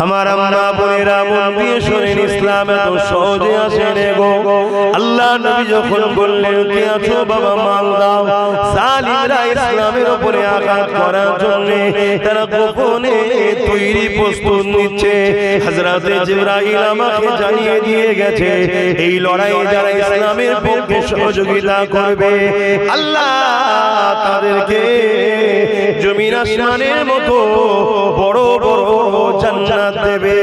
আমার আম্মা বোনেরা মন দিয়ে শুনেন, ইসলাম এত সহজে আসে না গো। আল্লাহ নবী যখন বললেন কে আছো বাবা মাল দাও, জালিমরা ইসলামের উপরে আঘাত করার জন্য তারা গোপনে তৈরি প্রস্তুত নিচ্ছে। হযরতে জিবরাইল আমাকে জানিয়ে দিয়ে গেছে এই লড়াই যারা ইসলামের পক্ষে সহযোগিতা করবে আল্লাহ তাদেরকে জমিন আসমানের মতো বড় বড় জান্নাত দেবে।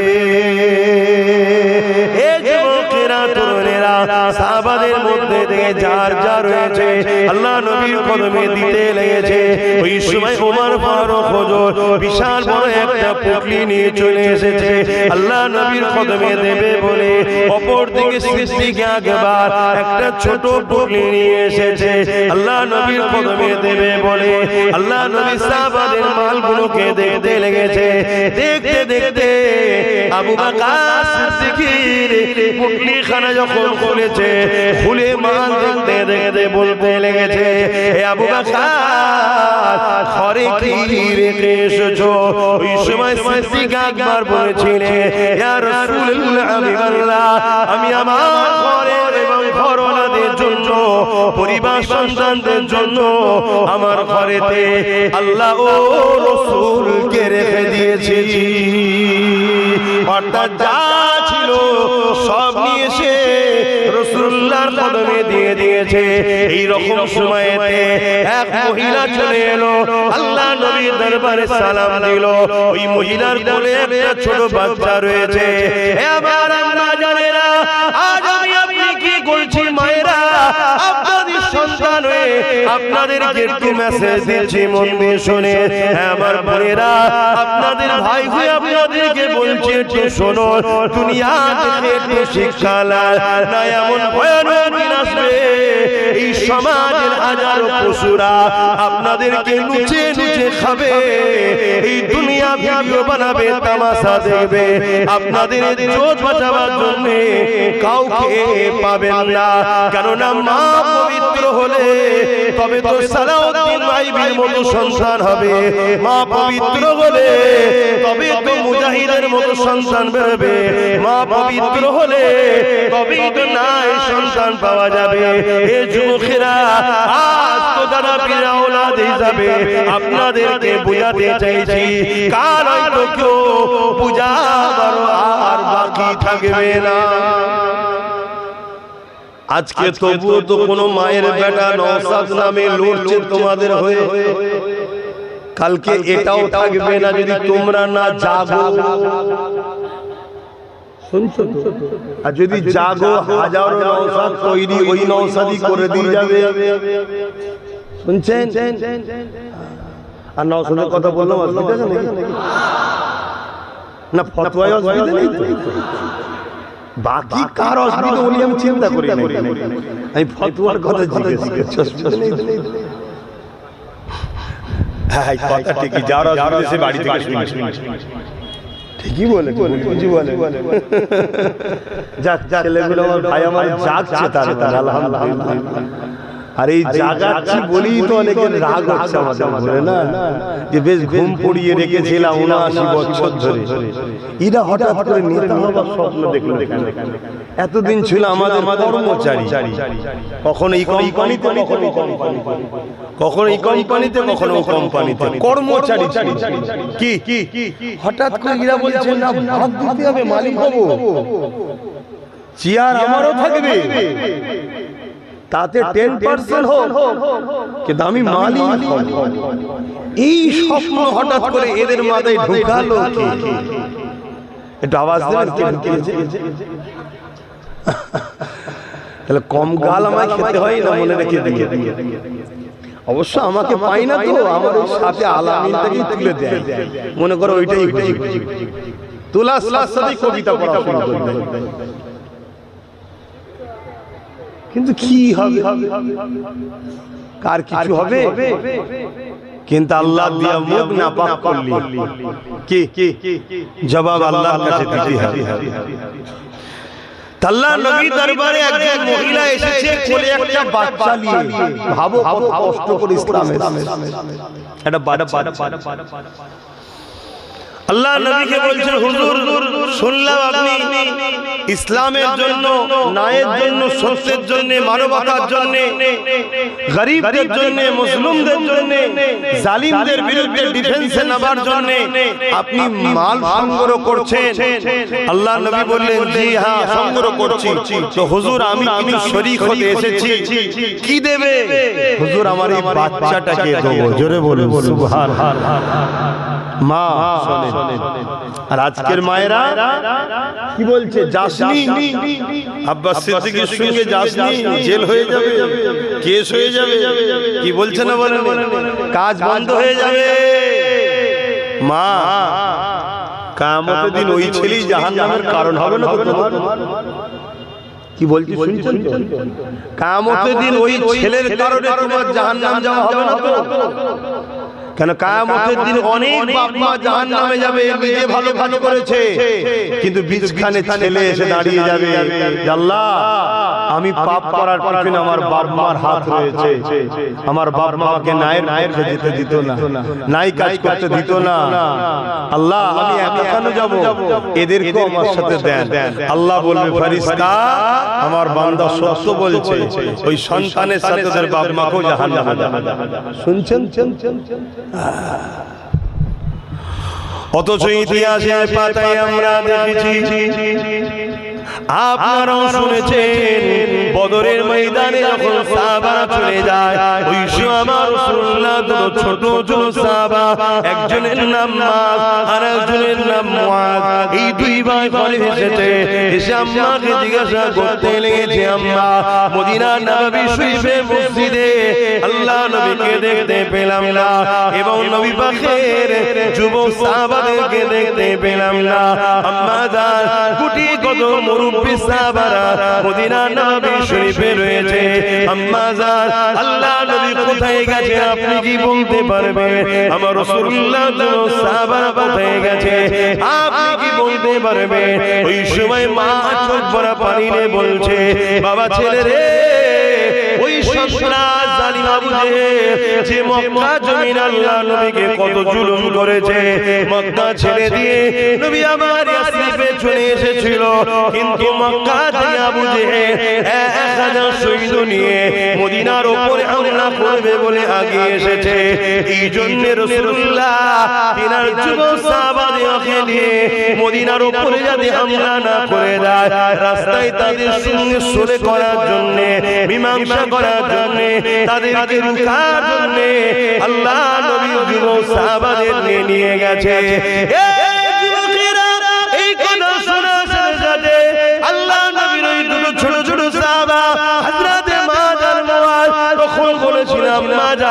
এই যুবকেরা তরুণেরা সাহাবাদের মধ্যে থেকে যার যা রয়েছে আল্লাহ নবীর কদমে দিতে লেগেছে। ওই সময় ওমর ফারুক হুজুর বিশাল বড় একটা পুটলি নিয়ে চলে এসেছে আল্লাহ নবীর কদমে দেবে বলে। অপর দিকে সিদ্দিক আকবর একটা ছোট পুটলি নিয়ে এসেছে আল্লাহ নবীর কদমে দেবে বলে। আল্লাহ নবী সাহাবাদের মালগুলোকে দেখতে লেগেছে। দেখতে দেখতে আবু বকর সিদ্দিকের পুটলি খানা যখন খুলেছে, খুলে মাল দেখতে দেখতে বলতে লেগেছে হে আবু বকর ঘরে কি রেখে এসেছো? ওই সময় সিদ্দিক আকবর বলেছিলেন ইয়া রাসূলুল্লাহ হাবিবাল্লাহ, আমি আমার ঘরে এবং ঘরওয়ালাদের জন্য পরিবার সন্তানদের জন্য আমার ঘরেতে আল্লাহ ও রাসূলকে রেখে দিয়েছি। অর্থাৎ যা ছিল সব নিয়ে এসে রাসূলুল্লাহর কদমে দিয়ে দিয়েছে। এই রকম সময়েতে এক মহিলা চলে এলো, আল্লাহ নবীর দরবারে সালাম দিল। ওই মহিলার কোলে একটা ছোট বাচ্চা রয়েছে। আমার আম্মা জানেরা, আজ আমি আপনি কি করছি মায়েরা, আপনাদের সন্তান হয়ে আপনাদেরকে একটু মেসেজ দিচ্ছি, মন দিয়ে শুনে। আমার বোনেরা, আপনাদের ভাই হয়ে আপনাদেরকে বলছি একটু শোনো, দুনিয়া থেকে একটু শিক্ষা না এমন ভয়ানক দিন আসবে এই সমাজের হাজারো পশুরা আপনাদেরকে লুচে লুচে খাবে। এই দুনিয়া ভিডিও বানাবে, তামাশা দেখবে, আপনাদের ইজ্জত বাঁচাবার জন্য কাউকে পাবেন না। কেননা মা পবিত্র হলে তবে তো সালাউদ্দিন আইবির মতো সন্তান হবে। মা পবিত্র হলে তবে তো মুজাহিদের মতো সন্তান বেরোবে। মা পবিত্র হলে তবেই তো নাই সন্তান পাওয়া যাবে। এ যুবকেরা, আজ তো তারা বিনা ঔলাদ হিসাবে আপনাদেরকে বুঝাতে চাইছি, কাল হয়তো কেউ বুঝাবার আর বাকি থাকবে না। আজকে তবুও তো কোনো মায়ের বেটা নওশাদ নামে লড়ছে তোমাদের হয়ে। কালকে এটাও থাকবে না যদি তোমরা না জাগো। শুনছো তো? আর যদি জাগো, হাজারো নওশাদ তৈরি ওই নওশাদই করে দিয়ে যাবে। শুনছেন? আর নওশাদের কথা বললাম, অসুবিধা নেই না? ফতোয়ায় অসুবিধা নেই তো? বাকি কার অসুবিধা উনি আমি চিন্তা করি না, আমি ফতোয়ার কথা জিজ্ঞেস করছি। হ্যাঁ, কথা ঠিকই, যার অসুবিধা সে বাড়ি থেকে শুনে। ঠিকই বলে, বুঝি বলে। যাক, ছেলেগুলো আমার ভাই আমার জাগছে, তার আলহামদুলিল্লাহ। আর এই জাগাচ্ছি বলেই তো অনেকের রাগ হচ্ছে আমাদের উপরে না, যে বেশ ঘুম পড়িয়ে রেখেছিলাম ৭৯ বছর ধরে, এরা হঠাৎ করে নেতা হবার স্বপ্ন দেখলো। এতদিন ছিল আমাদের কর্মচারী, কখনো এই কোম্পানিতে, কখনো এই কোম্পানিতে, কখনো ও কোম্পানিতে কর্মচারী। কি হঠাৎ করে এরা বলছে না ভাগ দিতে হবে, মালিক হবো, চেয়ার আমারও থাকবে, তাতে 10% হোক, কিন্তু আমি মালিক হব। এই স্বপ্ন হঠাৎ করে এদের মাথায় ঢুকালো কে? একটু আওয়াজ দেবেন কে ঢুকিয়েছে? তাহলে কম গাল আমায় খেতে হয় না, মনে রেখে দিয়ে। অবশ্য আমাকে পাই না তো, আমার ওই সাথে আলামিনটাকেই তুলে দেয়, মনে করো ওইটাই তোলার সাথে কবিতা পড়া শুরু করবে। কিন্তু কি হবে, কার কিছু হবে? কিন্তু আল্লাহ দিয়া মুখ না পাক করলি কি জবাব আল্লাহর কাছে দিতে হবে। আল্লাহ নবী দরবারে একজন মহিলা এসেছে, কোলে একটা বাচ্চা নিয়ে। ভাবো কত কষ্ট করে ইসলাম, এটা আল্লাহ নবীকে বলছেন হুজুর শুনলাম আপনি ইসলামের জন্য, ন্যায়ের জন্য, সত্যের জন্য, মানবতার জন্য, গরিবদের জন্য, মুসলিমদের জন্য, জালিমদের বিরুদ্ধে ডিফেন্সে নামার জন্য আপনি মাল সংগ্রহ করছেন। আল্লাহ নবী বললেন জি হ্যাঁ সংগ্রহ করছি। তো হুজুর আমি কিন্তু শরীক হতে এসেছি, কি দেবে? হুজুর আমার এই বাচ্চাটাকে দেবো। জোরে বলুন সুবহানাল্লাহ। মা শোনেন, আর আজকের মায়েরা কি বলছে? যাসনি, আব্বাস সিদ্দিকীর সঙ্গে যাসনি, জেল হয়ে যাবে, কেস হয়ে যাবে, কি বলছে না বলেন, কাজ বন্ধ হয়ে যাবে। মা কিয়ামতের দিন ওই ছেলেই জাহান্নামের কারণ হবে না তো তোমার? কি বলছি শুনছেন তো? কিয়ামতের দিন ওই ছেলের কারণে তোমার জাহান্নাম যাওয়া হবে না তো? কেন কিয়ামতের দিন অনেক বাপ মা জাহান্নামে যাবে, নিজে ভালো ভালো করেছে, কিন্তু বিচখানে ছেলে এসে দাঁড়িয়ে যাবে, আল্লাহ আমি পাপ করার পিছনে আমার বাপ মার হাত রয়েছে, আমার বাপ মা আমাকে ন্যায়ের পথে যেতে দিত না, ন্যায় কাজ করতে দিত না, আল্লাহ আমি একা কেন যাব, এদেরকে আমার সাথে দেন। আল্লাহ বলবে ফেরেশতা আমার বান্দা সত্য বলছে, ওই সন্তানের সাথে তার বাপ মাকেও জাহান্নামে যাবে। শুনছেন? অথচ ইতিহাসের পাতায় আমরা দেখেছি, আপনারাও শুনেছেন, বদরের ময়দানে যখন সাহাবারা চলে যায়, ওই সময় আমার রাসূলুল্লাহ ছোট ছোট সাহাবা, একজনের নাম মাস আর একজনের নাম মুআজ, এই দুই ভাই পরে এসেছে, এসে আম্মাকে জিজ্ঞাসা করতে লেগেছে, আম্মা মদিনার নববী শরীফের মসজিদে আল্লাহ নবীকে দেখতে পেলাম না, এবং নবী পাকের যুবক সাহাবাদেরকে দেখতে পেলাম না। আম্মা জান কোটি কত মুরব্বি সাহাবারা মদিনার নববী শরীফে রয়েছে, আম্মা জান আল্লাহ নবী কোথায় গেছে আপনি কি বলতে পারবেন? আমার রাসূলুল্লাহ সাহাবারা কোথায় গেছে আপনি কি বলতে পারবেন? ওই সময় মা চোখ ভরা পানি নিয়ে বলছে, বাবা ছেলে রে, ওই সন্ত্রাস জালিম আবু জেহেল যে মক্কা জমিন আল্লাহ নবীকে কত জুলুম করেছে, মক্কা ছেড়ে দিয়ে নবী আমার ইয়াসরিবে চলে এসেছিল, কিন্তু মক্কা থেকে আবু জেহেল 1000 সৈন্য নিয়ে মদিনার উপরে হামলা করবে বলে আগে এসেছে। এই জন্য রাসূলুল্লাহ তিনার যুবক সাহাবাদেরকে নিয়ে মদিনার উপরে যাতে হামলা না করে দেয়, রাস্তায় তাদের সঙ্গে সুলহ করার জন্য, মীমাংসা করার জন্য, তাদেরকে রুখার জন্য আল্লাহ নবী যুবক সাহাবাদের নিয়ে গেছে। এই কথা শোনার সাথে সাথে আল্লাহ নবীর ওই দুটো ছোট ছোট সাহাবা হযরতে মাআজ আর মুআজ তখন বলেছিলাম, মাআজ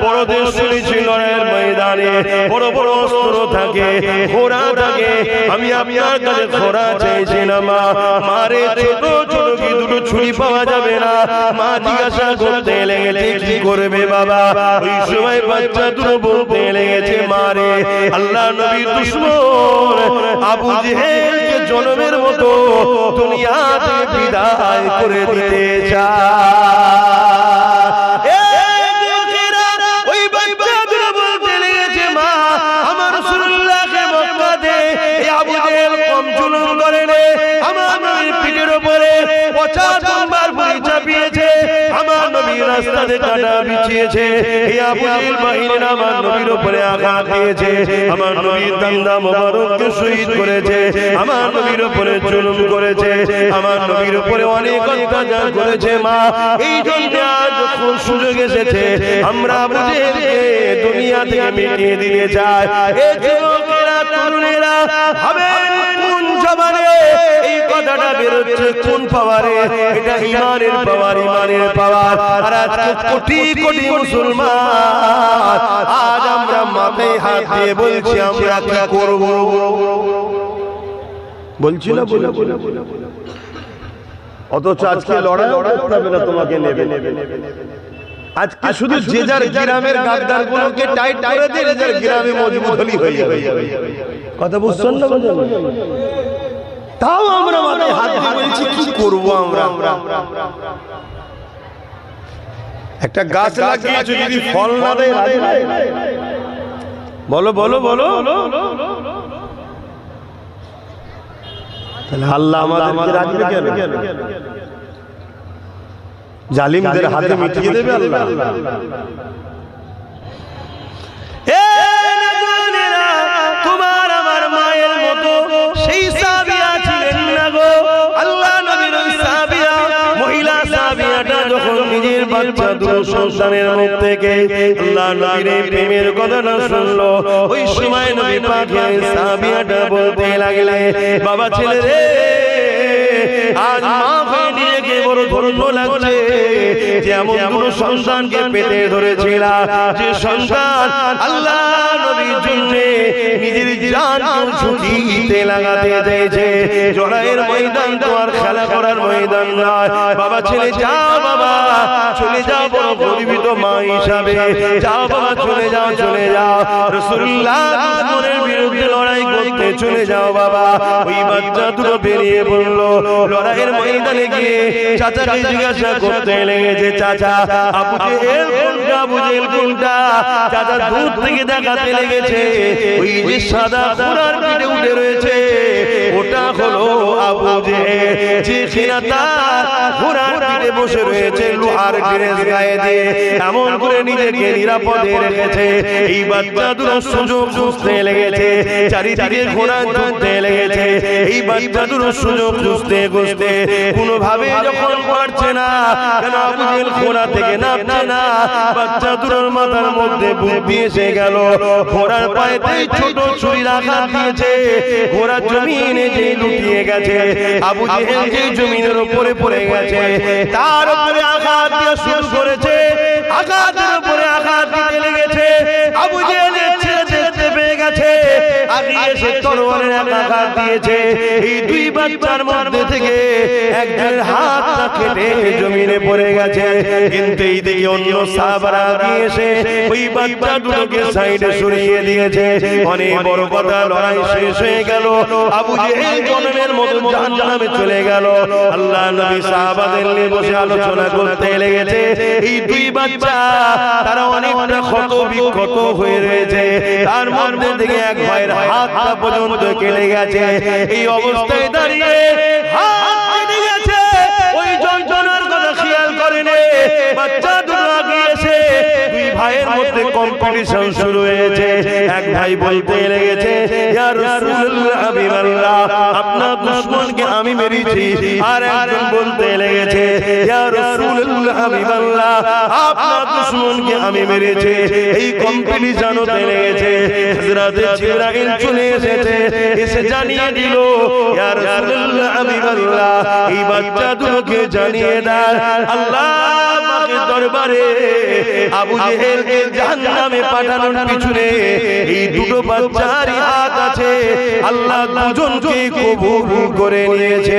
বড়দের শুনেছিল এর ময়দানে বড় বড় অস্ত্র থাকে, ঘোড়া থাকে, আমি আপনার কাছে ঘোড়া চাইছি না মা, মারে ছোট ছোট কি দুটো ছুরি পাওয়া যাবে না? মা জিজ্ঞাসা করতে লেগেছে কি করবে বাবা? ওই সময় বাচ্চা দুটো বলতে লেগেছে, মারে আল্লাহ নবীর দুশমন আবু জেহেলকে জনমের মতো দুনিয়াতে বিদায় করে দিতে চায়। ওই বাচ্চা দুটো বলতে লেগেছে, মা আমার রাসূলুল্লাহকে মক্কাতে আবু জেহেল কম জুলুম করেনি, আমার নবীর পিঠের উপরে 50 বার বড়ি চাপিয়েছে, আমার নবীর রাস্তাতে কাটা বিছিয়েছে, এই আবু জেহেল বাহিনীর আমার নবীর উপরে আঘাত দিয়েছে, আমার নবীর দান্দা মোবারককে শহীদ করেছে, আমার নবীর উপরে জুলুম করেছে, আমার নবীর উপরে অনেক অত্যাচার করেছে। মা এই জন্য আজ যখন সুযোগ এসেছে আমরা আবু জেহেলকে দুনিয়া থেকে মিটিয়ে দিতে চাই। এই যুবকেরা তরুণেরা ভাবেন কোন জবানে এই কথাটা বেরোচ্ছে, কোন পাওয়ারে? এটা ইমানের পাওয়ার, ইমানের পাওয়ার। আর আজকে কোটি কোটি মুসলমান আজ আমরা মাথায় হাত দিয়ে বলছি আমরা কি করব? বলছি না বলে, অথচ আজকে লড়াই করতে হবে না, তোমাকে নেবে। আজকে শুধু যে যার গ্রামের গাদ্দার গুলোকে টাইট করে দিয়ে যে যার গ্রামে মজবুত হলি হয়ে যাবে। কথা বুঝছেন না? তাও আমরা মাথায় হাত দিয়ে বলছি কি করব আমরা? একটা গাছ লাগিয়েছো, যদি ফল না দেয় বলো বলো বলো, আল্লাহ আমাদেরকে রাখবে কেন? জালিমদের হাতে মিটিয়ে দেবে আল্লাহ। তোমার আমার মায়ের মতো সেই সাবিয়া ছিলেন না গো। আল্লাহ নবীর ওই সাবিয়া, মহিলা সাবিয়াটা যখন নিজের বাচ্চা দুটো সন্তানের মুখ থেকে আল্লাহ নবীর এই প্রেমের কথাটা শুনলো, ওই সময় নবী পাক সাবিয়াটা বলতে লাগলে, বাবা ছেলে রে, আজ মা হয়ে নিজেকে বড় ধন্য লাগছে যে এমন দুটো সন্তানকে পেতে ধরেছিল, যে সন্তান আল্লাহ নবীর জন্য নিজের জান ঝুঁকিতে লাগাতে চেয়েছে। জড়াইয়ের ময়দান তো আর খেলা করার ময়দান নয়। বাবা ছেলে যাও, বাবা চলে যাও, বড় গর্বিত মা হিসাবে যাও, বাবা চলে যাও, চলে যাও, রাসূলুল্লাহ দুশমনের বিরুদ্ধে লড়াই করতে চলে যাও বাবা। ওই বাচ্চা দুটো বেরিয়ে পড়লো, লড়াইয়ের ময়দানে গিয়ে চাচাকে জিজ্ঞাসা করতে লেগেছে, চাচা আবু জেহেল কোনটা, আবু জেহেল কোনটা? চাচা দূর থেকে দেখাতে লেগেছে, ওই যে সাদা ঘোড়ার পিঠে উঠে রয়েছে ওটা হলো আবু জেহেল, যে কিনা তার ঘোড়ার পিঠে বসে রয়েছে লোহার ড্রেস গায়ে দিয়ে, এমন করে নিজেকে নিরাপদে রেখেছে। এই বাচ্চা দুটো সুযোগ খুঁজতে লেগেছে, চারিদিকে ঘোড়া ছুটতে লেগেছে। এই বাচ্চা দুটো সুযোগ খুঁজতে খুঁজতে কোনোভাবে যখন পারছে না, কেন আবু জেহেল ঘোড়া থেকে নামছে না, বাচ্চা দুটোর মাথার মধ্যে বুদ্ধি এসে গেল। ঘোড়ার পায়েতেই ছোট ছুরির আঘাত দিয়েছে, ঘোড়া জমিনে যে লুটিয়ে গেছে, আবু জেহেল যে জমিনের উপরে পড়ে গেছে, তার উপরে আঘাত দিয়ে শুরু করেছে। আঘাতের উপরে আঘাত দিতে লেগেছে, আবু জেহেলের ছেলে দেখতে পেয়ে গেছে, আগিয়ে এসে তরবারের আঘাত দিয়েছে। এই দুই বাচ্চার মধ্যে থেকে একজনের হাতটা কেটে জমিনে পড়ে গেছে। কিন্তু এই দিকে অন্য সাহাবারা আগিয়ে এসে ওই বাচ্চা দুটোকে সাইডে সরিয়ে দিয়েছে। অনেক বড় কথা, লড়াই শেষ হয়ে গেল, আবু জেহেল জনমের মতো জাহান্নামে চলে গেল। আল্লাহ নবী সাহাবাদের নিয়ে বসে আলোচনা করতে লেগেছে। এই দুই বাচ্চা তারা অনেকটা ক্ষত বিক্ষত হয়ে রয়েছে, তার মধ্যে থেকে এক ভাইয়ের হাতটা পর্যন্ত কেটে গেছে। এই অবস্থায় দাঁড়িয়ে হাত কেটে গেছে, ওই যন্ত্রণার কথা খেয়াল করেনি। বাচ্চা দুটো আগিয়ে এসে দুই ভাইয়ের মধ্যে কম্পিটিশন শুরু হয়েছে। এক ভাই বলতে লেগেছে, ইয়া রাসূলুল্লাহ হাবিবাল্লাহ, আপনার দুশমনকে আমি মেরেছি। আর একজন বলতে লেগেছে, ইয়া রাসূলুল্লাহ হাবিবাল্লাহ, আপনার দুশমনকে আমি মেরেছি। এই কম্পিটিশন হতে লেগেছে। হযরত জিবরাইল চলে এসেছে, এসে জানিয়ে দিল, ইয়া রাসূলুল্লাহ হাবিবাল্লাহ, এই বাচ্চা দুটোকে জানিয়ে দেন আল্লাহ পাকের দরবারে আবু জেহেলকে জাহান্নামে পাঠানোর পিছনে এই দুটো বাচ্চারই হাত আছে। আল্লাহ দুজনকে কবুল করে নিয়েছে।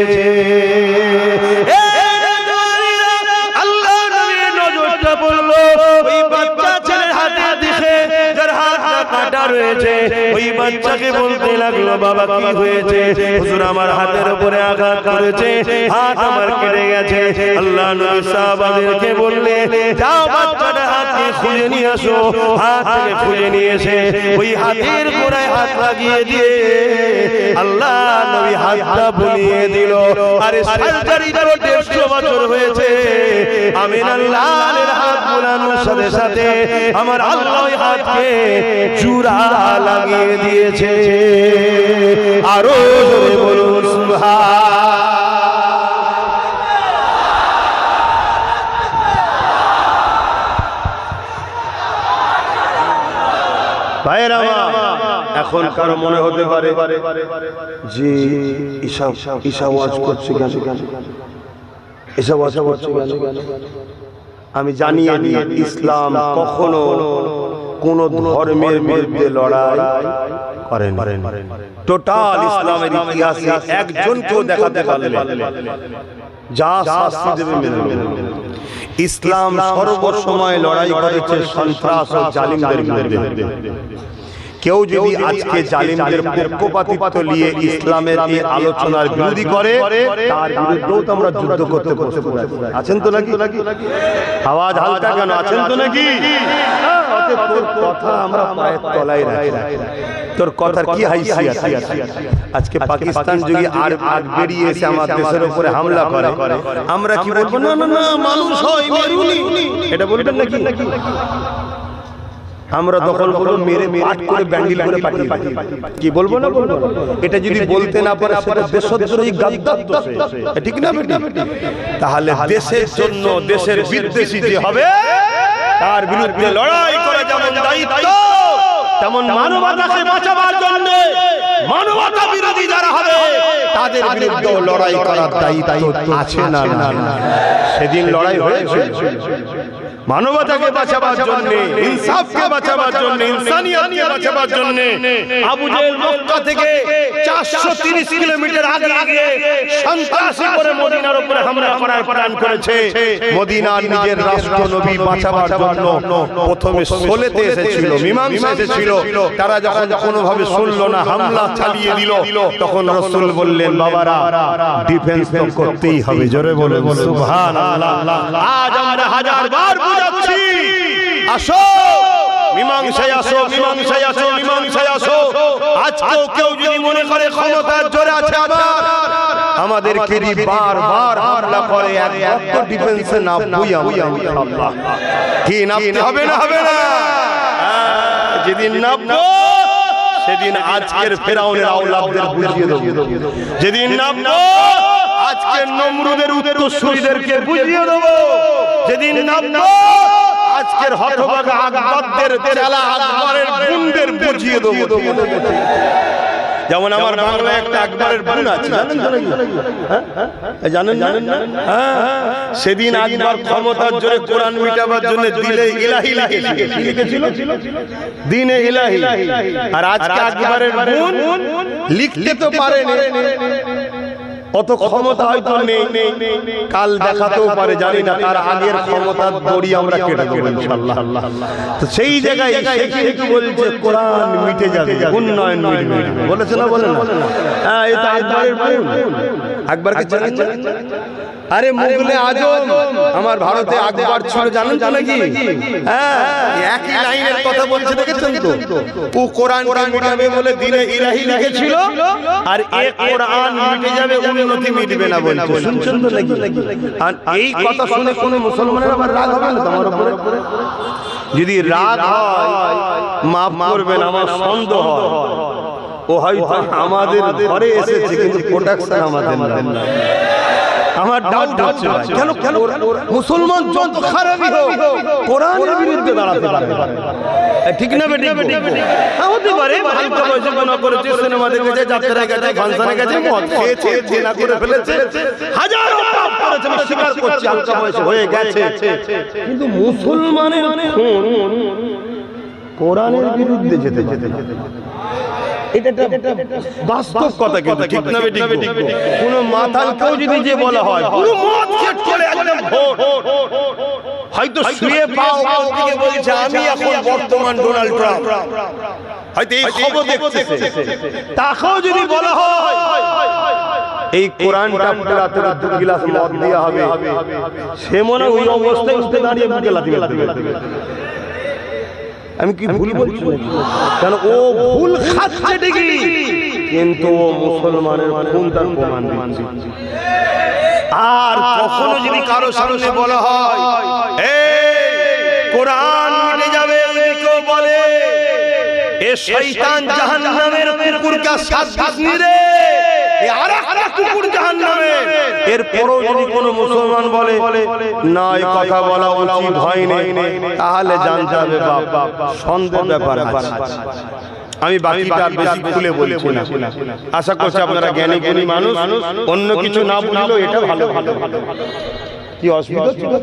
আল্লাহ নবীর নজরটা পড়লো ওই বাচ্চা ছেলের হাতে দিকে, যার হাতটা কাটা রয়েছে। ওই বাচ্চাকে বলতে লাগলো, বাবা কি হয়েছে? হুজুর আমার হাতের উপরে আঘাত করেছে, হাত আমার কেটে গেছে। আল্লাহ নবী সাহাবাদেরকে বললে, যাও বাচ্চাটার হাতকে খুঁজে নিয়ে আসো। হাত থেকে খুঁজে নিয়ে এসে ওই হাতের গোড়ায় হাত লাগিয়ে দিয়ে আল্লাহ নবী হাতটা বুলিয়ে দিল। আরে সার্জারি তো 150 বছর হয়েছে, আমিনার লালের হাত বুলানোর সাথে সাথে আমার আল্লাহ ওই হাতকে চূড়া লাগিয়ে দিয়েছে। আরো জোরে বলুন সুবহান। ভাইরা, এখন কারো মনে হতে পারে যে ঈশা ওয়াজ করছে কেন, ঈশা ওয়াজ করছে কেন? আমি জানিয়ে দিই, ইসলাম কখনো কোন ধর্মের বিরুদ্ধে লড়াই করেন। টোটাল ইসলামের ইতিহাসে একজনকেও দেখাতে পারলে যা শাস্তি দেবে মেনে নেবে। ইসলাম সর্বসময় লড়াই করেছে সন্ত্রাস ও জালিমদের বিরুদ্ধে। কেউ যদি আজকে জালিমদের পক্ষপাতিত্ব নিয়ে ইসলামের এই আলোচনার বিরোধী করে, তার বিরুদ্ধেও তো আমরা যুদ্ধ করতে আছেন তো নাকি? আওয়াজ হালকা কেন? আছেন তো নাকি? তোর কথা আমরা পায়ের তলায় রাখি, তোর কথার কি হাইসিয়ত? আজকে পাকিস্তান যদি আর বেরিয়ে এসে আমার দেশের উপরে হামলা করে, আমরা কি বলবো? না না না, মানুষ হয় মেরুনি, এটা বলবেন নাকি? আমরা দখল করব, মেরে পাট করে ব্যান্ডিল করে পাঠিয়ে কি বলবো না? বলবো এটা যদি বলতে না পারে সেটা দেশদ্রোহী গাদ্দার দোষ, ঠিক না বেটা? তাহলে দেশের জন্য দেশের বিদ্বেষী যে হবে তার বিরুদ্ধে লড়াই করা যেমন দায়িত্ব, তেমন মানবতাকে বাঁচাবার জন্য মানবতা বিরোধী যারা হবে তাদের বিরুদ্ধে লড়াই করার দায়িত্ব আছে না? সেদিন লড়াই হয়েছে মানবতাকে বাঁচাবার জন্য, ইনসাফকে বাঁচাবার জন্য, ইনসানিয়তকে বাঁচাবার জন্য। আবু জেহেল মক্কা থেকে 430 কিলোমিটার আগে সন্ত্রাসী করে মদিনার উপরে হামলা করার প্ল্যান করেছে। মদিনার নিজের রাষ্ট্র নবী বাঁচাবার জন্য প্রথমে সোলেতে এসেছিল, মীমাংসা এসেছিল। তারা যখন কোনোভাবে শুনলো না, হামলা চালিয়ে দিল, তখন রাসূল বললেন, বাবারা ডিফেন্স তো করতেই হবে। জোরে বলুন সুবহানাল্লাহ। আজ আমরা হাজারবার বুঝাচ্ছি, আসো মীমাংসায় আসো, মীমাংসায় আসো, মীমাংসায় আসো। আজকেও কেউ যদি মনে করে ক্ষমতার জোরে আছে, আবার আমাদেরকে বারবার হামলা করে, একবার ডিফেন্সে নামবই ইনশাআল্লাহ। কি নামতে হবে না? হবে না? যেদিন নামবো সেদিন আজকের ফেরাউনের আওলাদদের বুঝিয়ে দেব। যেদিন নামবো আজকের নমরুদের উত্তরসূরিদেরকে বুঝিয়ে দেব। যেদিন নামবো আজকের হতভাগা আকবরদের চেলা আকবরের গুণদের বুঝিয়ে দেব। যেমন আমার বাংলায় একটা আকবরের গুণ আছে, জানেন? সেদিন আকবর ক্ষমতার জোরে কোরআন মিটাবার জন্য দিলে ইলাহি লিখেছিল, দিনে ইলাহি। আর আজকে আকবরের গুণ লিখতে তো পারেন, অত ক্ষমতা হয়তো নেই, কাল দেখাতেও পারে, জানি না। তার আগের ক্ষমতার দড়ি আমরা কেটে দেবো ইনশাআল্লাহ। তো সেই জায়গায় একটু বলছে কোরআন মিটে যাবে, উন্নয়ন মিটবে, বলেছে না? বলে না? হ্যাঁ, এটা আকবরের গুণ। আকবরকে জানেন? আরে মুগলে আজম আমার ভারতে আকবর ছিল, জানেন তো নাকি? হ্যাঁ, একই লাইনের কথা বলছে, দেখেছেন তো? ও কোরআন মিটাবে বলে দিনে ইলাহি লিখেছিল, আর এই কোরআন মিটে যাবে, উন্নতি মিটবে না বলছে। শুনছেন তো নাকি? আর এই কথা শুনে কোন মুসলমানের আবার রাগ হবে না তোমার উপরে? যদি রাগ হয় মাফ করবেন, আমার সন্দেহ হয় ও হয়তো আমাদের ঘরে এসেছে কিন্তু প্রোটেকশন আমাদের না। আমার ডাউট হচ্ছে কেন মুসলমান যত খারাপই হোক কোরআনের বিরুদ্ধে দাঁড়াতে পারে, ঠিক না? বেটি হতে পারে হালকা বয়সে গুনাহ করেছে, সিনেমা দেখেছে, যাত্রায় গেছে, ফাংশনে গেছে, মদ খেয়েছে, জেনা করে ফেলেছে, হাজারো পাপ করেছে, আমি স্বীকার করছি, হালকা বয়সে হয়ে গেছে। কিন্তু মুসলমানের খুন কোরআনের বিরুদ্ধে যেতে এটা বাস্তব কথা, কিন্তু ঠিক না? বেটি কোন মাতালকেও যদি যে বলা হয় পুরো মদ খেট করে একদম ভোর, হয়তো শুয়ে পাও দিকে বলছে আমি এখন বর্তমান ডোনাল্ড ট্রাম্প, হয়তো এই খবর দেখতেছে, তাকেও যদি বলা হয় এই কোরআনটা রাতে রাতে 2 গ্লাস মদ দেয়া হবে, সে মনে ওই অবস্থায় উঠে দাঁড়িয়ে মুখে লাথি মারবে। আমি কি ভুল বলছি? কারণ ও ভুল খাচ্ছে ঠিকই, কিন্তু ও মুসলমানের খুন তার প্রমাণ দিচ্ছে। আর কখনো যদি কারো সামনে বলা হয় কোরআন মিটে যাবে, কেউ বলে এ শয়তান জাহান্নামের কুকুরকে শাস্তি রে, আরেকটা কুকুর জাহান্নামে, এরপরও যদি কোনো মুসলমান বলে না এই কথা বলা উচিত হয়নি, তাহলে জানতে হবে বাপ সন্দেহের ব্যাপার আছে। আমি বাকিটা বেশি খুলে বলছি না, আশা করছি আপনারা জ্ঞানী জ্ঞানী মানুষ, অন্য কিছু না বুঝলেও এটা ভালো। কি অসুবিধা ছিল?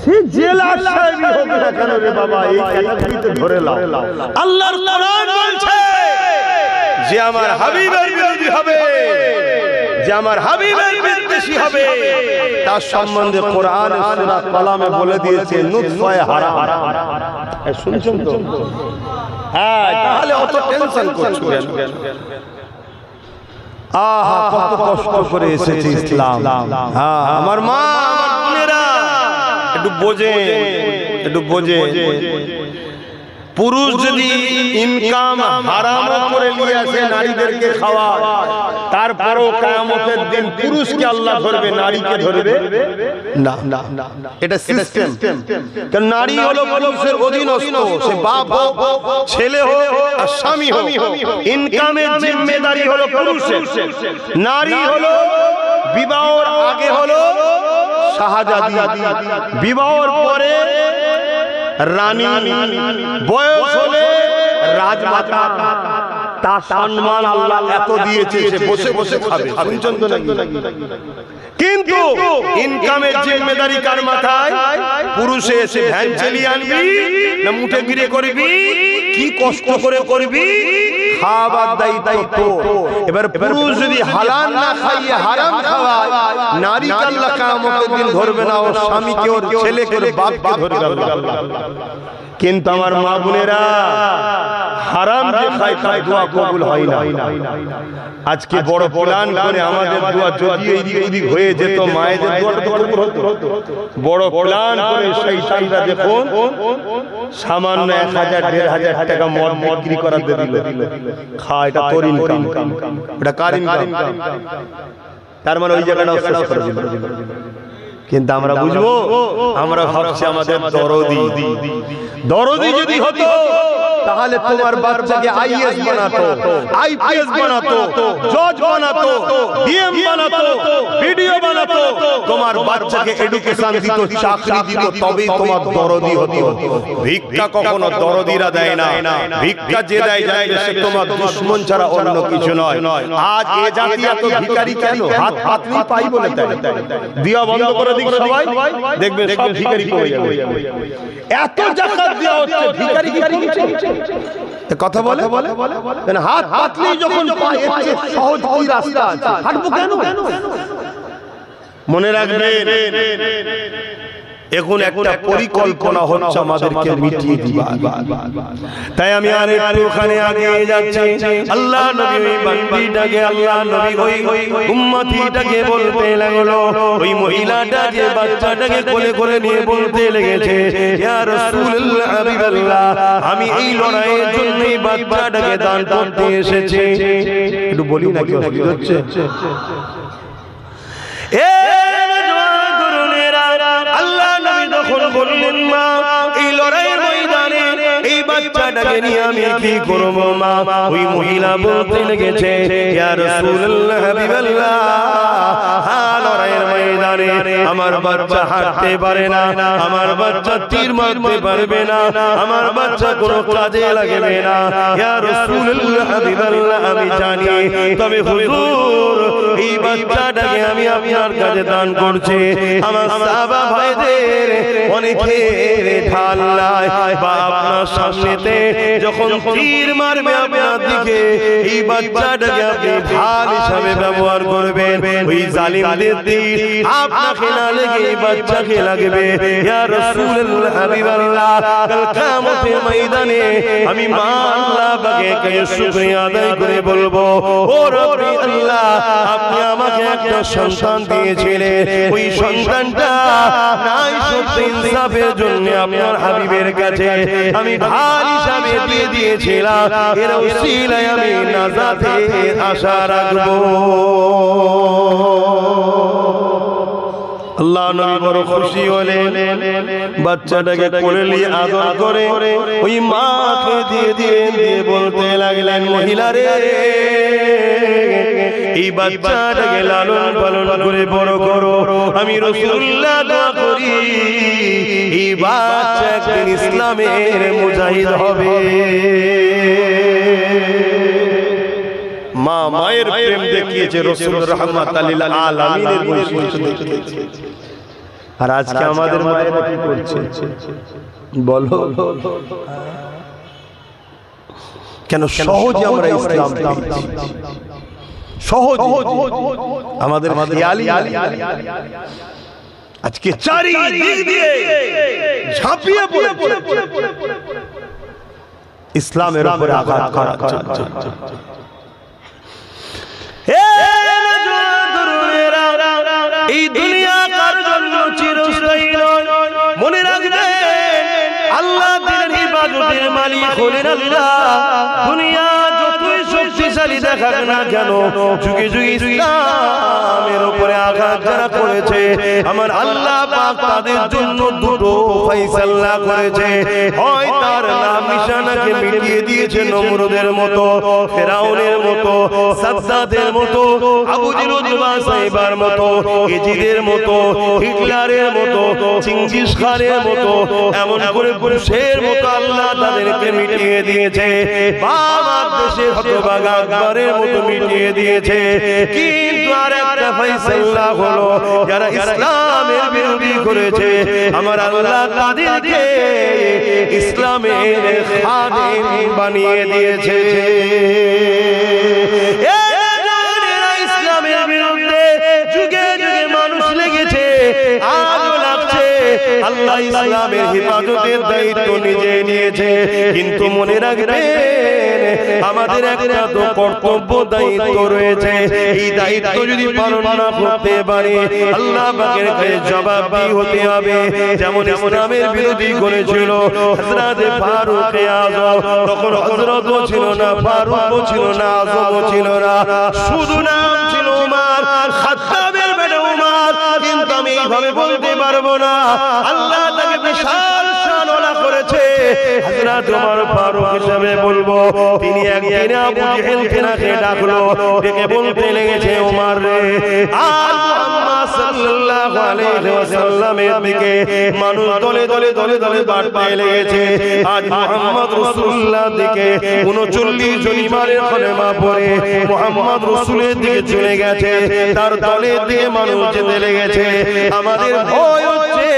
সে জেলার সাহেবই হোক না কেন রে বাবা, এই ক্যাটাগরিতে ধরে লাও। আল্লাহর কোরআন বলছে যে আমার হাবিবের বিরোধী হবে, যে আমার হাবিবের বিদ্বেষী হবে তার সম্বন্ধে কোরআন সূরা কালামে বলে দিয়েছে নুতফায়ে হারাম। শুনছেন তো? হ্যাঁ, তাহলে অত টেনশন করছো কেন? আহা, কত কষ্ট করে এসেছে ইসলাম। হ্যাঁ, আমার মা, আমার বোনেরা একটু বোঝে, পুরুষ যদি ইনকাম হারাম করে নিয়ে আসে নারীদেরকে খাওয়া, তারপরও কিয়ামতের দিন পুরুষকে আল্লাহ ধরবে, নারীকে ধরবে না। এটা সিস্টেম। কারণ নারী হলো পুরুষের অধীনস্থ, সে বাপ হোক, ছেলে হোক আর স্বামী হোক, ইনকামের জিম্মেদারি হলো পুরুষের। নারী হলো বিবাহের আগে হলো শাহজাদি, বিবাহের পরে রানী, বয়স হলে রাজমাতা। তার সম্মান আল্লাহ এত দিয়েছে, সে বসে বসে খাবে। শুনছেন তো নাকি? কিন্তু ইনকামের জিম্মেদারি কার মাথায়? পুরুষে এসে ভ্যান চালিয়ে আনবি না মুঠে গিরে করবি, কি কষ্ট করে করবি, খাবার দায়িত্ব তোর। এবার পুরুষ যদি হালাল না খাইয়ে হারাম খাওয়ায়, নারী আল্লাহ কিয়ামতের দিন ধরবে না, ওর স্বামীকে, ওর ছেলেকে, ওর বাপকে ধরবে আল্লাহ। কিন্তু আমার মা বোনেরা, হারাম যে খায় তার দোয়া কবুল হয় না। আজকে বড় প্ল্যান করে আমাদের দোয়া যদি এদিক ওদিক হয়ে যেত, মায়েদের দোয়াটা তো কবুল হতো। বড় প্ল্যান করে শয়তানরা দেখুন সামান্য 1000-1500 টাকা মদ বিক্রি করাতে দিল, খা, এটা তোর ইনকাম, এটা কার ইনকাম? তার মানে ওই জায়গাটা শেষ করে দিল। কিন্তু আমরা বুঝবো, আমরা ভাবছি আমাদের দরদি যদি হতো তাহলে তোমার বাচ্চাকে আইএস বানাতো, আইপিএস বানাতো, জজ বানাতো, ডিএম বানাতো, ভিডিও বানাতো, তোমার বাচ্চাকে এডুকেশন দিত, চাকরি দিত, তবেই তোমার দরদি হতো। ভিক্ষা কখনো দরদিরা দেয় না, ভিক্ষা যে দেয় যায় সে তোমার দুশমন ছাড়া অন্য কিছু নয়। আজ এ জাতি এত ভিখারি কেন? হাত পাতলি পাই বলে দেয়। দিয়া বন্ধ করে দিক সবাই, দেখবে সব ভিখারি কমে যাবে। এত যাকাত দেওয়া হচ্ছে, ভিখারি কি কমছে? কথা বলে হাত পাতলি যখন পায়, এর চেয়ে সহজ কি রাস্তা আছে? হাঁটবো কেন? মনে রাখবেন, এখন একটা পরিকল্পনা হচ্ছে আমাদেরকে মিটিয়ে দিবা। তাই আমি আর একটু ওখানে আগে যাচ্ছি। আল্লাহ নবী ওই বান্দিটাকে, আল্লাহ নবী ওই উম্মতিটাকে বলতে লাগলো, ওই মহিলাটা যে বাচ্চাটাকে কোলে করে নিয়ে বলতে লেগেছে, ইয়া রাসূলুল্লাহ, হাবিবাল্লাহ, আমি এই লড়াইয়ের জন্য এই বাচ্চাটাকে দান করতে এসেছি। একটু বলি না, কি হচ্ছে? আল্লাহ নবী তখন বললেন, মা, এই লড়াইয়ের ময়দানে এই বাচ্চাটাকে নিয়ে আমি কি করব মা? ওই মহিলা বলতে লেগেছে, ইয়া রাসূলুল্লাহ, হাবিবাল্লাহ, লড়াইয়ের ময়দানে আমার বাচ্চা হাঁটতে পারে না, আমার বাচ্চা তীর মারতে পারবে না, আমার বাচ্চা কোনো কাজে লাগবে না। ইয়া রাসূলুল্লাহ, হাবিবাল্লাহ, আমি জানি, তবে হুজুর এই বাচ্চাটাকে আমি আপনার কাছে দান করছি। আমার সাহাবা ভাইদের অনেকের ঢালাই বা আপনার সামনেতে যখন তীর মারবে আপনার দিকে, এই বাচ্চাটাকে আপনি ঢাল হিসাবে ব্যবহার করবেন। ওই জালিমদের তীর আপনাকে না লেগে এই বাচ্চাকে লাগবে। ইয়া রাসূলুল্লাহ, হাবিবাল্লাহ, কাল কিয়ামতের ময়দানে আমি মা আল্লাহ পাকে শুকরিয়া আদায় করে বলবো, ও রব্বি আল্লাহ, আপনি আমাকে একটা সন্তান দিয়েছিলেন, ওই সন্তানটা নাই সত্য ইনসাফের জন্য আপনার হাবিবের কাছে আমি ঢাল হিসাবে দিয়ে দিয়েছিলাম। এর উসিলায় আমি নাজাতের আশা রাখবো। আল্লাহ নবী বড় খুশি হলেন, বাচ্চাটাকে কোলে নিয়ে আদর করে ওই মাকে দিয়ে বলতে লাগলেন, মহিলা রে, এই বাচ্চাটাকে লালন পালন করে বড় করো। আমি রাসূলুল্লাহ দোয়া করি এই বাচ্চা একদিন ইসলামের মুজাহিদ হবে। মা মায়ের প্রেম দেখিয়েছে, রাসূল রাহমাতুল লিল আলামিনের বৈশিষ্ট্য দেখিয়েছে। আর আজকে আমাদের মায়েরা কি করছে বলো? কেন সহজে আমরা ইসলাম পেয়েছি, সহজ আমাদের খেয়ালি আজকে চারিদিক দিয়ে ঝাঁপিয়ে পড়ে ইসলামের উপরে আঘাত করা চলছে। এই দুনিয়া কার জন্য চিরস্থায়ী নয়, মনে রাখবেন আল্লাহ দিনের ইবাদতের মালিক হলেন আল্লাহ। দুনিয়া যতই শক্তিশালী দেখাক না কেন, যুগে যুগে ইসলামের উপরে আঘাত যারা করেছে আমার আল্লাহ পাক তাদের জন্য দুটো ফয়সালা করেছে। হয় তার নাম নিশানাকে মিটিয়ে দিয়েছে নমরুদের মতো, ফেরাউনের মতো, সাদ্দাদের মতো, আবু জেহেল উতবা সাইবার মতো, ইজিদের মতো, হিটলারের মতো, চিঙ্গিস খানের মতো, এমন করে বুশের মতো আল্লাহ তাদেরকে মিটিয়ে দিয়েছে। বাবার দেশের হতভাগা আকবরের মতো মিটিয়ে দিয়েছে। কিন্তু আর একটা ফয়সালা হলো, যারা ইসলামের বিরোধী করেছে আমার আল্লাহ তাদেরকে ইসলামের খাদেম বানিয়ে দিয়েছে। ইসলামের বিরুদ্ধে যুগে যুগে মানুষ লেগেছে, আজও লাগছে। আল্লাহ ইসলামের হেফাজতের দায়িত্ব নিজে নিয়েছে। কিন্তু মনে রাখবেন আমাদের একটা তো কর্তব্য দায়িত্ব রয়েছে। এই দায়িত্ব যদি পালন না করতে পারি আল্লাহ পাকের কাছে জবাবদিহি হতে হবে। যেমন ইসলামের বিরোধী করেছিল হযরত ফারুক আযম, তখন হযরতও ছিল না, ফারুকও ছিল না, আযমও ছিল না, শুধু নাম ছিল উমর, খাত্তাবের বেটা উমর। কিন্তু আমি এইভাবে বলতে পারবো না, আল্লাহ তাকে বিশাল শানওয়ালা করেছে হযরত উমর ফারুক হিসেবে বলবো। তিনি একদিন আবু জেহেলকে নাকে ডাকলো, ডেকে বলতে লেগেছে উমর রে, আর মুহাম্মদ সাল্লাল্লাহু আলাইহি ওয়াসাল্লামের দিকে মানুষ দলে দলে দলে দলে বাড়তে লেগেছে। আজ মুহাম্মদ রাসূলুল্লাহর দিকে 39 জন ইমানের কলেমা পড়ে মুহাম্মদ রাসূলের দিকে চলে গেছে, তার দলের দিকে মানুষ যেতে লেগেছে। আমাদের ভয় হচ্ছে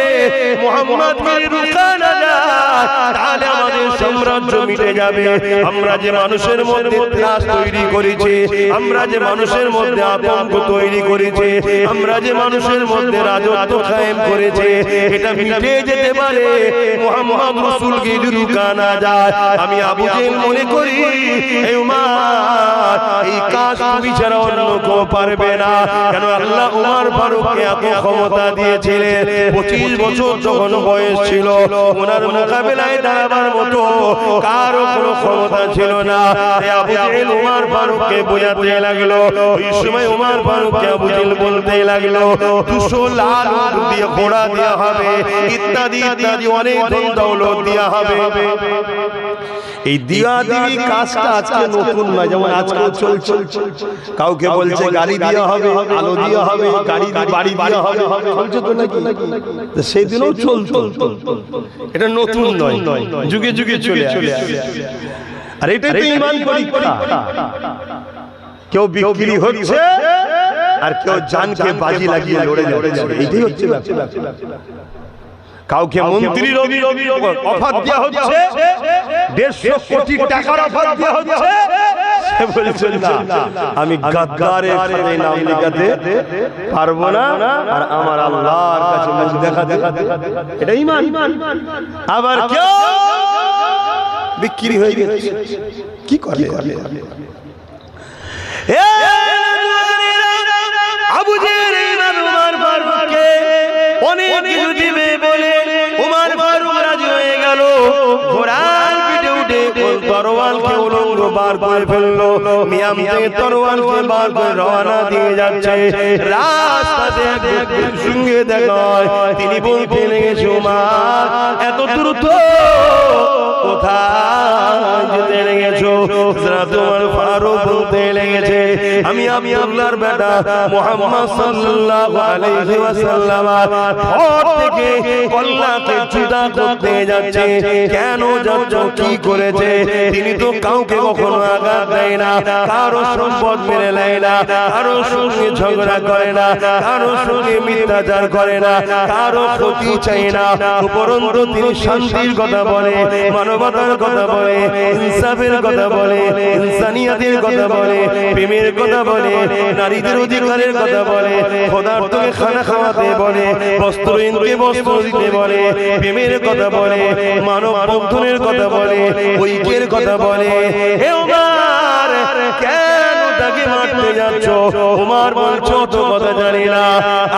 মুহাম্মদকে রুখা না যায়, তাহলে আমাদের সাম্রাজ্য মিটে যাবে। আমরা যে মানুষের মধ্যে ত্রাস তৈরি করেছি, আমরা যে মানুষের মধ্যে আতঙ্ক তৈরি করেছি, আমরা যে মানুষের মধ্যে রাজত্ব কায়েম করেছে, এটা মিটে যেতে পারে মুহাম্মদ রাসূলকে রুখা না যায়। আমি আবু জেহেল মনে করি এই উমর এই কাজ তুমি ছাড়া অন্য কেউ পারবে না। কেন আল্লাহ উমর ফারুককে এত ক্ষমতা দিয়েছিলেন। 25 বছর যখন বয়স ছিল, ওনার মোকাবেলায় দাঁড়াবার মতো কারো কোনো ক্ষমতা ছিল না। আবু জেহেল উমর ফারুককে বোঝাতে লাগলো। ওই সময় উমর ফারুককে আবু জেহেল বলতে লাগলো 200 লাল উট দিয়ে ঘোড়া দেওয়া হবে, ইত্যাদি ইত্যাদি অনেক ধন দৌলত দেওয়া হবে। এই দিয়া দিবি কাজটা আজকে নতুন নয়, যেমন আজকে চলছে। কাউকে বলছে গাড়ি দেওয়া হবে, আলো দেওয়া হবে, গাড়ি বাড়ি দেওয়া হবে, চলছে তো নাকি? সেই দিনও চলতো, এটা নতুন নয়, যুগে যুগে চলে আসে। আর এটাই তো ঈমান পরীক্ষা। কেউ বিক্রি হচ্ছে আর কেউ জানকে বাজি লাগিয়ে লড়ে যাচ্ছে, এটাই হচ্ছে ব্যাপার। কাউকে মন্ত্রীর অফার দেওয়া হচ্ছে, 150 কোটি টাকার অফার দেওয়া হচ্ছে, সে বলছে না আমি গাদ্দারের খাতায় নাম লেখাতে পারবো না, আর আমার আল্লাহর কাছে মুখ দেখাতে। এটা ঈমান। আবার কেউ বিক্রি হয়ে গেছে, কি করে? আবু জেহেল উমর ফারুককে অনেক কিছু দিবে বলে উমর ফারুক রাজি হয়ে গেল। ঘোড়ার পিঠে উঠে তরোয়ালকে উলঙ্গ বার করে ফেললো। মিয়াম থেকে তরোয়ালকে বার করে রওনা দিয়ে যাচ্ছে। রাস্তাতে এক ব্যক্তির সঙ্গে দেখা হয়। তিনি বলতে লেগেছে উমর এত দ্রুত কোথায় যেতে লেগেছো? হযরত উমর ফারুক বলতে লেগেছে আমি আল্লাহর বেটা মুহাম্মদ সাল্লাল্লাহু আলাইহি ওয়াসাল্লাম ঘর থেকে কল্লাকে জুদা করতে যাচ্ছে। কেন যাচ্ছ, কি করেছে? তিনি তো কাউকে কখনো আঘাত দেয় না, কারো সম্পদ মেরে নেয় না, কারো সঙ্গে ঝগড়া করে না, কারো সঙ্গে মিথ্যাচার করে না, কারো ক্ষতি চাই না, উপরন্তু তিনি শান্তির কথা বলে, মানবতার কথা বলে, ইনসাফের কথা বলে, ইনসানিয়াতের কথা বলে, প্রেমের কথা বলে, নারীদের অধিকারের কথা বলে, খোদার্থকে খানা খাওয়াতে বলে, বস্ত্রহীনকে বস্ত্র দিতে বলে, প্রেমের কথা বলে, মানব বন্ধনের কথা বলে, ঐক্যের কথা বলে। হে ওমর, কেন তাকে মারতে যাচ্ছ? ওমর বলছো তো কথা জানি না,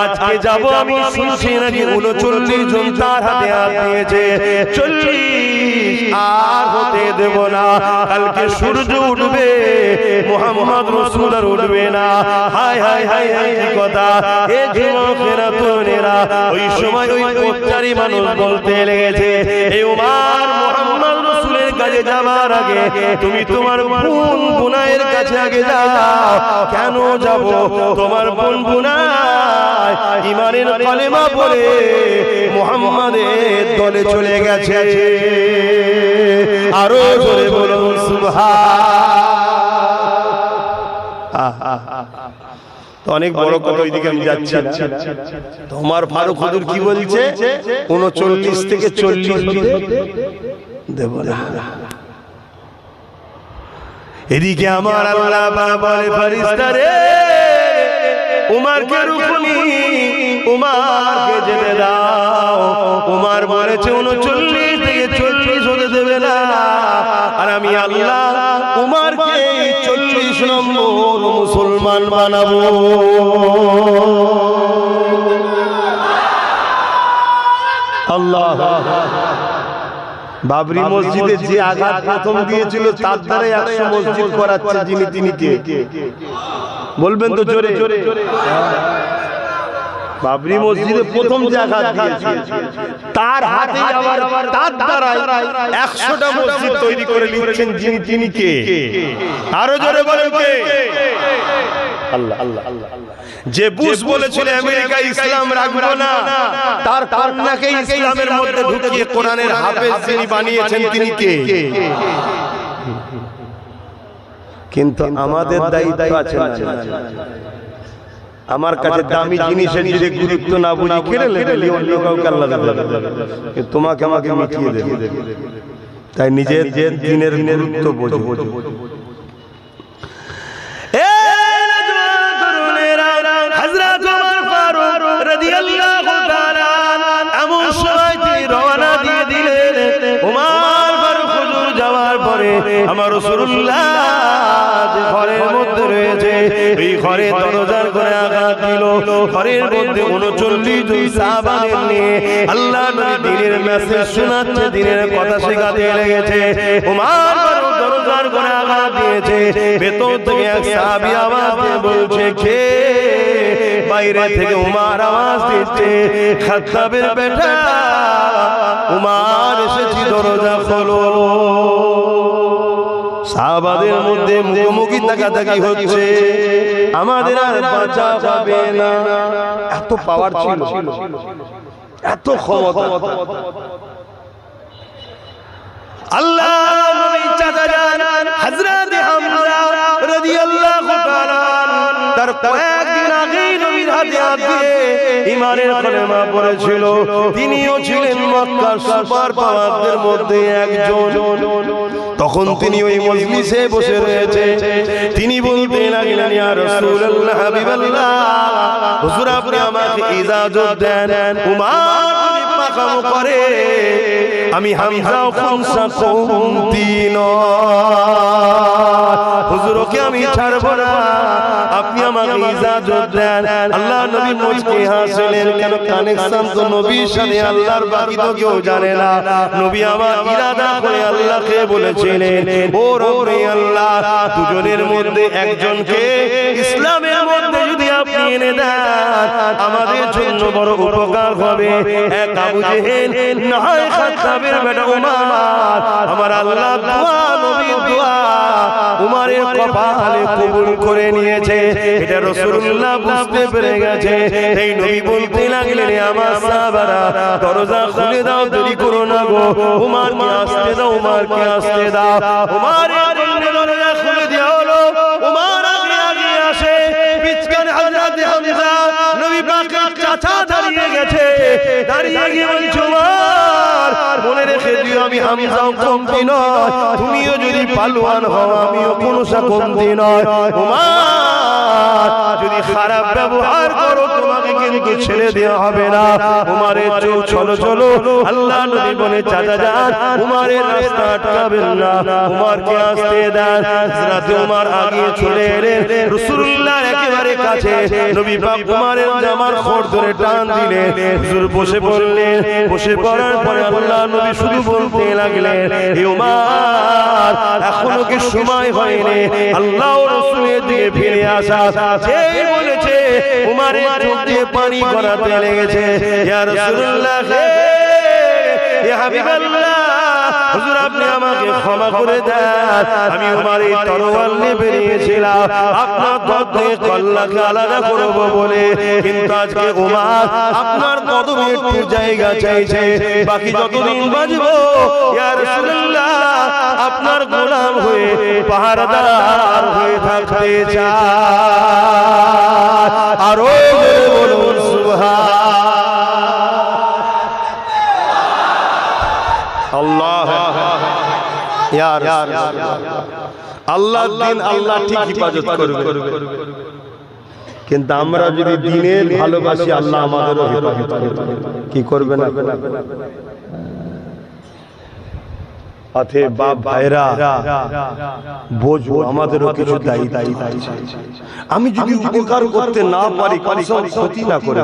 আজকে যাব আমি শুনছি নাকি 39 জন তার হাতে হাত দিয়েছে, 40 আর হতে দেব না। কালকে সূর্য উঠবে, মুহাম্মদ রাসূল আর উঠবে না। হায় হায় হায় হায়, কি কথা! এ যুবকেরা তরুণেরা ওই সময় ওই পথচারী মানুষ বলতে লেগেছে, হে ওমর, মুহাম্মদ রাসূলের কাছে যাবার আগে তুমি তোমার বোন বুনাইয়ের কাছে আগে যাও। কেন যাব? তোমার বোন বুনাই ঈমানের কালেমা পড়ে মুহাম্মাদের দলে চলে গেছে। আরো জোরে বলুন সুবহান। তো অনেক বড় কথা, ওইদিকে আমি যাচ্ছি না। তোমার ফারুক হুজুর কি বলছে? 39 থেকে 40 দেব না। এদিকে আমার আল্লাহ বলে, ফেরেশতা রে, উমরকে রুকুনি, উমরকে যেতে দাও। উমর বলেছে 39 থেকে 40 হতে দেবে না, আর আমি আল্লাহ উমরকে 40 নম্বর মুসলমান বানাবো। আল্লাহ, বাবরি মসজিদে যে আঘাত প্রথম দিয়েছিল তার দ্বারা 100 মসজিদ করাচ্ছে যিনি, তিনি কে? বলবেন তো জোরে। বাবরি মসজিদে প্রথম যে আঘাত দিয়েছিল তার হাতে আবার তার দ্বারা 100টা মসজিদ তৈরি করে নিচ্ছেন যিনি, তিনি কে? আরো জোরে বলেন কে? আল্লাহ আল্লাহ আল্লাহ। যে বুশ বলেছিল আমেরিকা ইসলাম রাখবো না, তার কন্যাকে ইসলামের মধ্যে ঢুকিয়ে কোরআনের হাফেজ যিনি বানিয়েছেন তিনি কে? কিন্তু আমাদের দায়িত্ব আছে না? আমার কাছে দামি জিনিসের যদি গুরুত্ব না বুঝি, কেড়ে লেগে অন্য কাউকে আল্লাহ দেবে, তোমাকে আমাকে মিটিয়ে দেবে। তাই নিজের দিনের গুরুত্ব বোঝো। হযরত ওমর ফারুক রাদিয়াল্লাহু তাআলা এমন সময় তিনি রওনা দিয়ে দিলেন। ওমর ফারুক হুজুর যাওয়ার পরে আমার রাসূলুল্লাহ যে ঘরের মধ্যে রয়েছে, এই ঘরে দরজার করে আঘাত দিল। ঘরের মধ্যে 39 জন সাহাবাদের নিয়ে আল্লাহ নবী দ্বীনের মেসেজ শোনাচ্ছে, দ্বীনের কথা শেখাতে লেগেছে। ওমর ফারুক দরজার করে আঘাত দিয়েছে, ভেতর থেকে এক সাহাবী আওয়াজ দিয়ে বলছে, কে? বাইরে থেকে উমর আওয়াজ দিচ্ছে, খাত্তাবের বেটা উমর এসেছি, দরজা খোলো। সাহাবাদের মধ্যে মুখোমুখি তাকাতাকি হচ্ছে, আমাদের আর বাঁচা যাবে না। এত পাওয়ার ছিল, এত ক্ষমতা। আল্লাহ নবী চাচা যান হযরত হামজা রাদিয়াল্লাহু তাআলা তার কয়েকদিন আগে নবীর হাতে হাত দিয়ে ঈমানের কালেমা পড়েছিল। তিনিও ছিলেন মক্কার সুপার পাওয়ারদের মধ্যে একজন। তখন তিনি ওই মজলিসে বসে রয়েছে, তিনি বলতে লাগলেন, ইয়া রাসূলুল্লাহ, হাবিবাল্লাহ, হুজুর আপনি আমাকে ইজাজত দেন, উমর যদি পাকামো করে আমি হামজা খুনসা কমতি নয়, হুজুরকে আমি ছাড়ব না, আপনি আমাকে ইজাজত দেন। আল্লাহ নবী মুচকি হাসলেন, কেন? কানেকশন তো নবীর সাথে আল্লাহর, বাকি তো কেউ জানে না। নবী আমার ইরাদা করে আল্লাহকে বলেছিলেন, ও রব্বে আল্লাহ, দুজনের মধ্যে একজনকে ইসলামের মধ্যে যদি আপনি এনে দেন আমাদের জন্য বড় উপকার হবে। এক আবু জেহেল, না হয় খাত্তাবের বেটা উমর। আমার আল্লাহ দোয়া নবীর দোয়া উমারের কপালে কবুল করে নিয়েছে। এটা রাসূলুল্লাহ বুঝতে পেরে গেছে। এই নবী বলতে লাগলেন, আমার সাহাবারা দরজা খুলে দাও, দেরি করো না গো, উমারকে আসতে দাও, উমারকে আসতে দাও। উমারের জন্য দরজা খুলে দেওয়া হলো। উমার আগে আগে আসে, পিছনে হযরত হামজা নবী পাকের চাচা দাঁড়িয়ে গেছে। দাঁড়িয়ে গিয়ে বলছে, উমার মনে রেখে দিও, আমি হামজাও কমতি নয়, তুমিও যদি পালোয়ান হও আমিও কোনো কমতি নয়। উমার যদি খারাপ ব্যবহার করো তোমাকে কিন্তু ছেড়ে দেওয়া হবে না। উমারের চোখ চলো চলো, আল্লাহ নবী বলে চাচা যান, উমারের রাস্তা আটকাবেন না, উমারকে আসতে দেন। হযরত উমার আগে চলে এলেন রাসূলুল্লাহর একেবারে কাছে। নবী পাক উমারের জামার খোঁড় ধরে টান দিলেন। হুজুর বসে পড়লেন। বসে পড়ার পরে আল্লাহ নবী শুধু বলতে লাগলেন, হে উমার এখনো কি সময় হয়নি আল্লাহ ও রাসূলের দিকে ফিরে আসা? যেই বলেছে উমারের চোখ দিয়ে পানি গড়াতে লেগেছে। ইয়া রাসূলুল্লাহ, ইয়া হাবিবাল্লাহ, হুজুর আপনি আমাকে ক্ষমা করে দেন, আমি উমারের তরোয়াল নিয়ে বেরিয়েছিলাম আপনার দর থেকে কল্লাকে আলাদা করব বলে, কিন্তু আজকে উমার আপনার কদমে একটু জায়গা চাইছে। বাকি যতদিন বাঁচবো ইয়া রাসূলুল্লাহ আপনার গোলাম হয়ে পাহারাদার হয়ে থাকতে চাই। আরো বলুন সুবহান আল্লাহ। আল্লাহ দিন আল্লাহ ঠিক হিফাজত করবে, কিন্তু আমরা যদি দিনের ভালোবাসি আল্লাহ আমাদেরও হেফাজত করবে। কি করবে না? অতএব বাপ ভাইরা বোঝো, আমাদেরও কিছু দায়িত্ব আছে। আমি যদি উপকার করতে না পারি কসম ক্ষতি না করে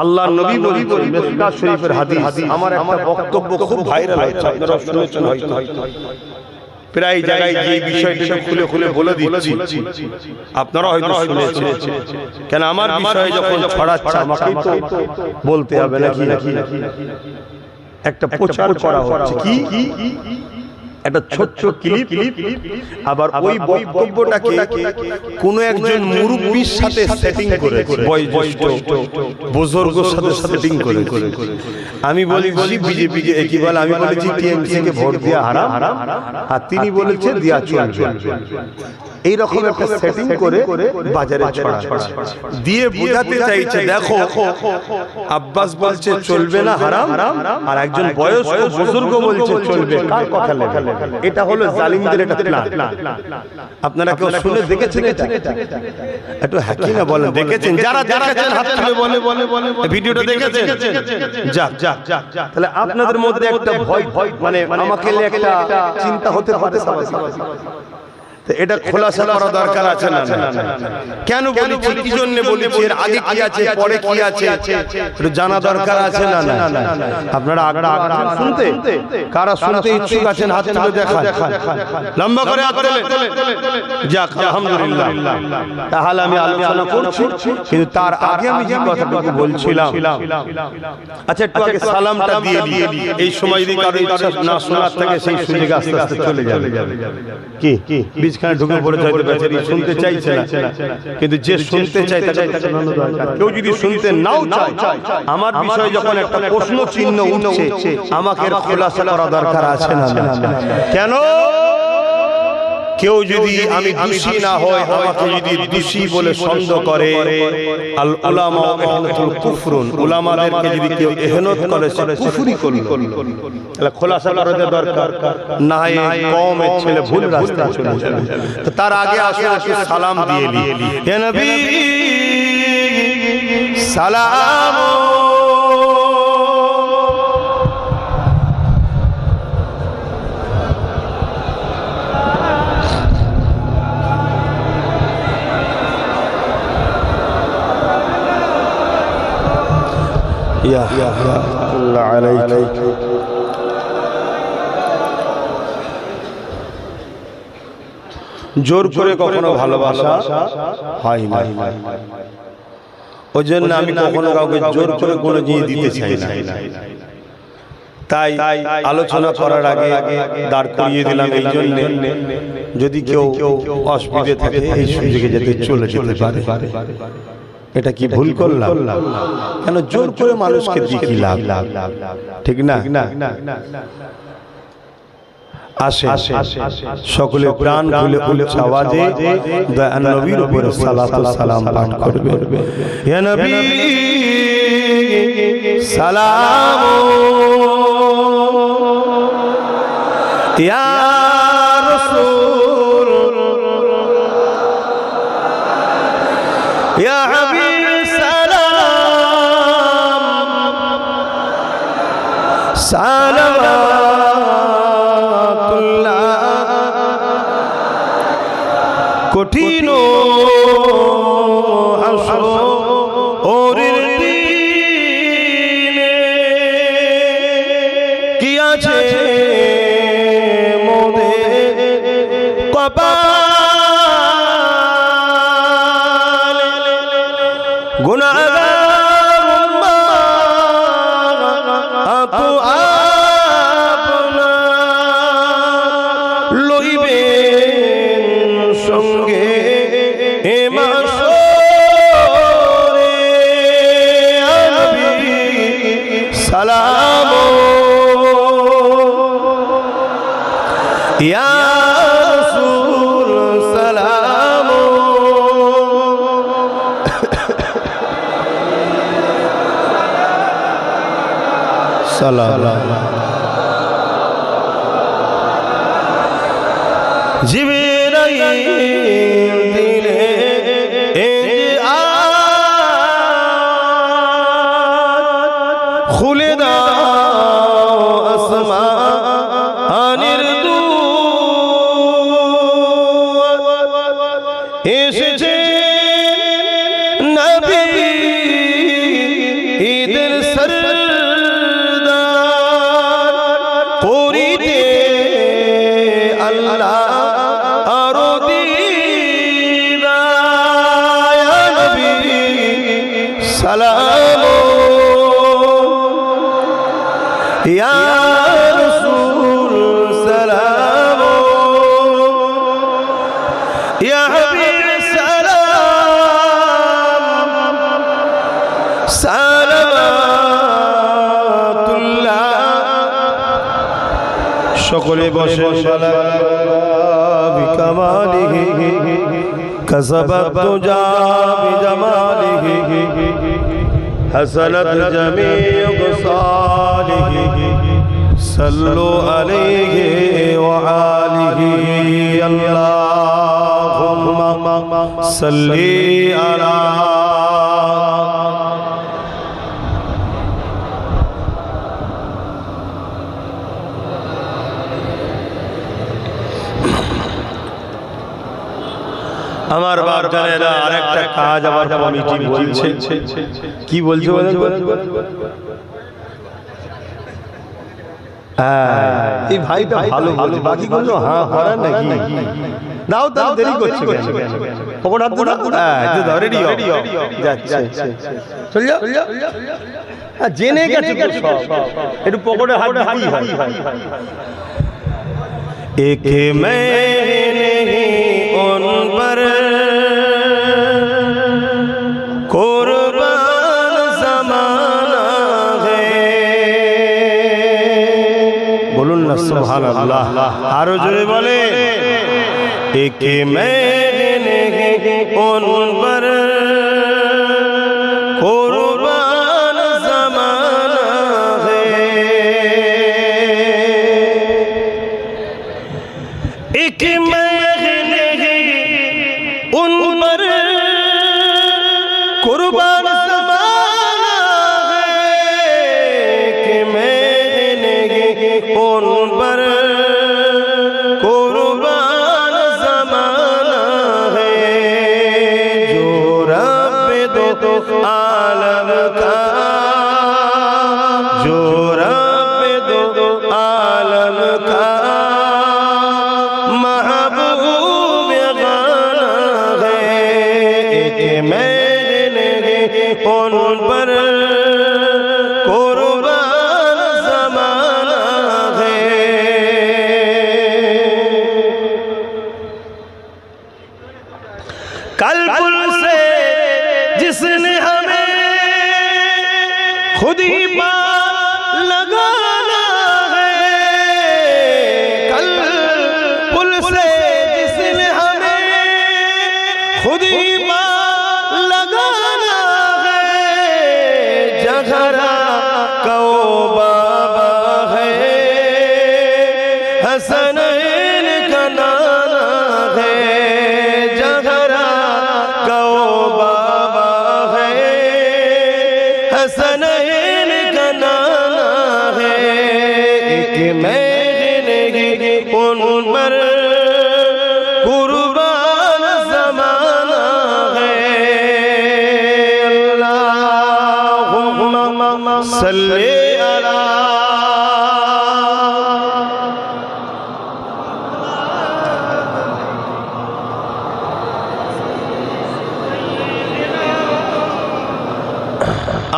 আল্লাহ নবী বলেছেন মিসকাত শরীফের হাদিস, আমার একটা বক্তব্য খুব ভাইরাল হচ্ছে, আপনারা শুনেছেন হয়তো, প্রায় জায়গায় যে বিষয়টা খুলে খুলে বলে দিচ্ছি, আপনারা হয়তো শুনেছেন। কেন আমার বিষয় যখন ছড়াচ্ছে আমাকেই তো বলতে হবে নাকি? একটা প্রচার করা হচ্ছে, কি একটা ছোট্ট ক্লিপ, আবার ওই বক্তব্যটাকে কোন একজন মুরব্বির সাথে সেটিং করে, বয়োজ্যেষ্ঠ বুজুর্গের সাথে সেটিং করে। আমি বলেছি বিজেপি কে একই বলে, আমি বলেছি টিএমসি কে ভোট দেওয়া হারাম, আর তিনি বলেছেন দেওয়া চলবে। এই রকম একটা সেটিং করে বাজারে ছড়া দিয়ে বোঝাতে চাইছে, দেখো আব্বাস বলছে চলবে না হারাম, আর একজন বয়স্ক বুজুর্গ বলছে চলবে, কার কথা লেখা? এটা হলো জালিমদের একটা প্ল্যান। আপনারা কেউ শুনে দেখেছেন এটা? একটু হাকি না বলেন, দেখেছেন? যারা দেখেছেন হাত তুলে বলে ভিডিওটা দেখেছেন? যাক যাক, তাহলে আপনাদের মধ্যে একটা ভয় মানে আমাকে একটা চিন্তা হতে পারে। এটা খোলাসা করা দরকার আছে না? কেন বলেছি, কি জন্য বলেছি, এর আগে কি আছে পরে কি আছে একটু জানা দরকার আছে না? আপনারা আগ্রহ শুনতে, কারা শুনতে ইচ্ছুক আছেন হাত তুলে দেখান, লম্বা করে হাত তোলেন। যাক আলহামদুলিল্লাহ, তাহলে আমি আলোচনা করছি, কিন্তু তার আগে আমি যে কথাটুকু বলছিলাম, আচ্ছা একটু আগে সালামটা দিয়ে দিই, এই সময় যদি কারো ইচ্ছা না শোনার থাকে সেই সুযোগ আস্তে আস্তে চলে যাবে। কি বীজখানে ঢুকে পড়ে যাইতে বেচারি শুনতে চাইছে না, কিন্তু যে শুনতে চায় তাকে শোনানো দরকার। কেউ যদি শুনতে নাও চায়, আমার বিষয়ে যখন একটা প্রশ্ন চিহ্ন উঠছে, আমাকে খোলাসা করা দরকার আছে না? কেন? কেউ যদি আমি দোষী না হয়, আমাকে যদি দোষী বলে সন্দেহ করে, আল উলামা ইহনাতুল কুফরুন, উলামাদেরকে যদি কেউ ইহনাত করে সে কুফরি করলো। তাহলে খোলাসা করা দরকার, না হয় কওমের ছেলে ভুল রাস্তা চলে যাবে। তো তার আগে আসুন একটু সালাম দিয়ে নি। হে নবী সালাম, ইয়া আল্লাহ আলাইহি। জোর করে কখনো ভালোবাসা হয় না, ওই জন্য আমি কখনো কাউকে জোর করে কোনো জিনিস দিতে চাই না। তাই আলোচনা করার আগে দাঁড় করিয়ে দিলাম এই জন্য, যদি কেউ অসুবিধে থাকে এই সুযোগে যাতে চলে যেতে পারে। এটা কি ভুল করলাম? কেন জোর করে মানুষকে দিকি লাভ, ঠিক না? আসে সকলে প্রাণ খুলে উচ্চ আওয়াজে দয়ার নবীর উপরে সালাত ও সালাম পাঠ করবে। ইয়া নবী সালাম, ইয়া রাসূল, ইয়া হাবিব সালাম, সালাওয়াতুল্লাহ। কঠিন হাসরের দিনে কি আছে মোদের কপালে, গুনাহগার উম্মত আপনা লইবেন সঙ্গে এ মাশরে। নবী সালাম, ইয়া রাসূল সালাম, সালাম। জিবরাইল দিলে খুলে দাও আসমানের দুয়ার, এসেছে নবী ঈদের সরদার, করিতে আল্লাহ আরো দিদার। ইয়া নবী সালাম, ইয়া রাসূল সালাম, ইয়া হাবিব সালাম, সালাওয়াতুল্লাহ। সকলে বসে বিকামালিহি কাসাবাত তুজা বিজামালিহি হাসানাত জামিউ সালিহি সাল্লু আলাইহি ওয়া আলিহি। আল্লাহুম্মা সাল্লি আলা আমার বাপ জানেরা। আরেকটা কাজ আমার কমিটি বলছে, কি বলছে বলেন? এই ভাইটা ভালো বলছে, বাকি গুলো হ্যাঁ করার নাকি দাও দাও, দেরি করছে কেন? পকেট হাত ধরে একটু ধরে দিও, যাচ্ছে চল যাও। জেনে গেছে তো সব, একটু পকেটে হাত দিই হয়। एक मैं नहीं उन पर कुर्बान ज़माना है। बोलून ना सुभान अल्लाह, आरो जोरे बोले। एक मैं नहीं उन पर कुर्बान ज़माना है, एक मैं उन पर कुर्बान ज़माना है, कि मैंने उन पर कुर्बान ज़माना है। जो रब दो आलम का, जो रब दो आलम का महबूब गाना है। कल पुल से जिसने हमें खुद ही पार लगाना है, कल पुल से जिसने हमें खुद ही पार लगाना है, जघरा को बाबा है, हसनैन का नाना है, जघरा को बाबा है, हसनैन का नाना है। एक महने उन पर कुर्बान ज़माना है। अल्लाहुम्मा सल्ली अला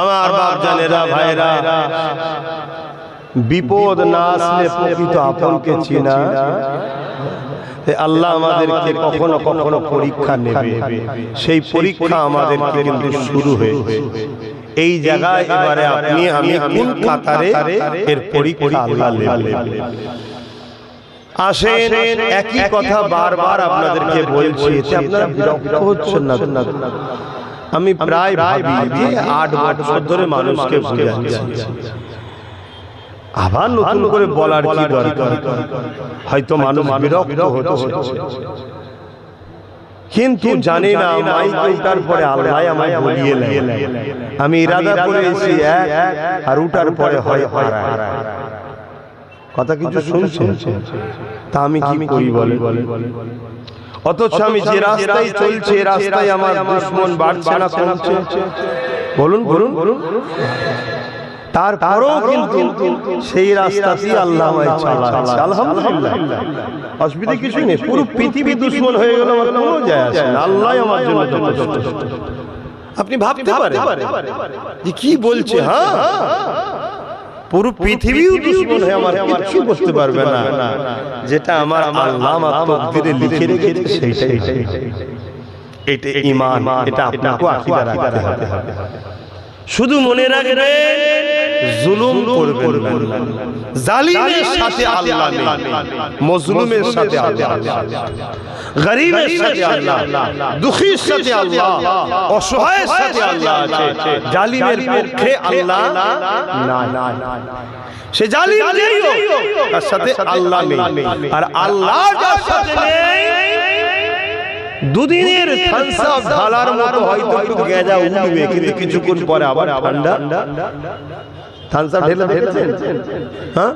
আমার বাপ জানেরা ভাইরা, বিপদ না আসলে প্রকৃত আপনকে চেনা। আল্লাহ আমাদেরকে কখনো কখনো পরীক্ষা নেবে, সেই পরীক্ষা আমাদেরকে কিন্তু শুরু হয়েছে। এই জায়গায় এবারে আপনি আমি কোন কাতারে এর পরীক্ষা আল্লাহ নেবে। আসেন, একই কথা বারবার আপনাদেরকে বলছি, এতে আপনারা বিরক্ত হচ্ছেন না? আমি প্রায় ভাবি যে 8 বছর ধরে মানুষকে বোঝাচ্ছি, আবার নতুন করে বলার কি দরকার? হয়তো মানুষ বিরক্ত হচ্ছে, কিন্তু জানি না মাইক উঠার পরে আল্লাহ আমায় বলিয়ে নেয়। আমি ইরাদা করে এসেছি এক, আর উঠার পরে হয় কথা কিছু শুনছেন, তা আমি কি করি বলে? অথচ আমি যে রাস্তায় চলছে, রাস্তায় আমার দুশমন বাড়ছে না কমছে? বলুন বলুন বলুন। তারপরও কিন্তু সেই রাস্তাতেই আল্লাহ আমায় চালাচ্ছে। আলহামদুলিল্লাহ, অসুবিধা কিছুই নেই। পুরো পৃথিবী দুশমন হয়ে গেল, আমার কোনো যায় আসে না। আল্লাহ আমার জন্য যথেষ্ট। আপনি ভাবতে পারেন যে কি বলছে? হ্যাঁ, পুরো পৃথিবীও দুশমন হয়ে আমার কিছু করতে পারবে না। যেটা আমার আল্লাহ আমার তকদিরে লিখে রেখেছে সেইটাই। এটা ঈমান, এটা আপনাকে আকীদা রাখতে হবে। শুধু মনে রাখবেন, জুলুম করবেন না। জালিমের সাথে আল্লাহ নেই, মজলুমের সাথে আল্লাহ, গরীবের সাথে আল্লাহ, দুঃখীর সাথে আল্লাহ, অসহায়ের সাথে আল্লাহ আছে। জালিমের পক্ষে আল্লাহ না। সে জালিম যেই হোক, তার সাথে আল্লাহ নেই। আর আল্লাহ যার সাথে নেই, দুদিনের থামস আপ ঢালার মতো হয়তো একটু গেঁজা উঠবে, কিন্তু কিছুক্ষণ পরে আবার ঠান্ডা। থামস আপ ঢেলে দেখেছেন? হ্যাঁ,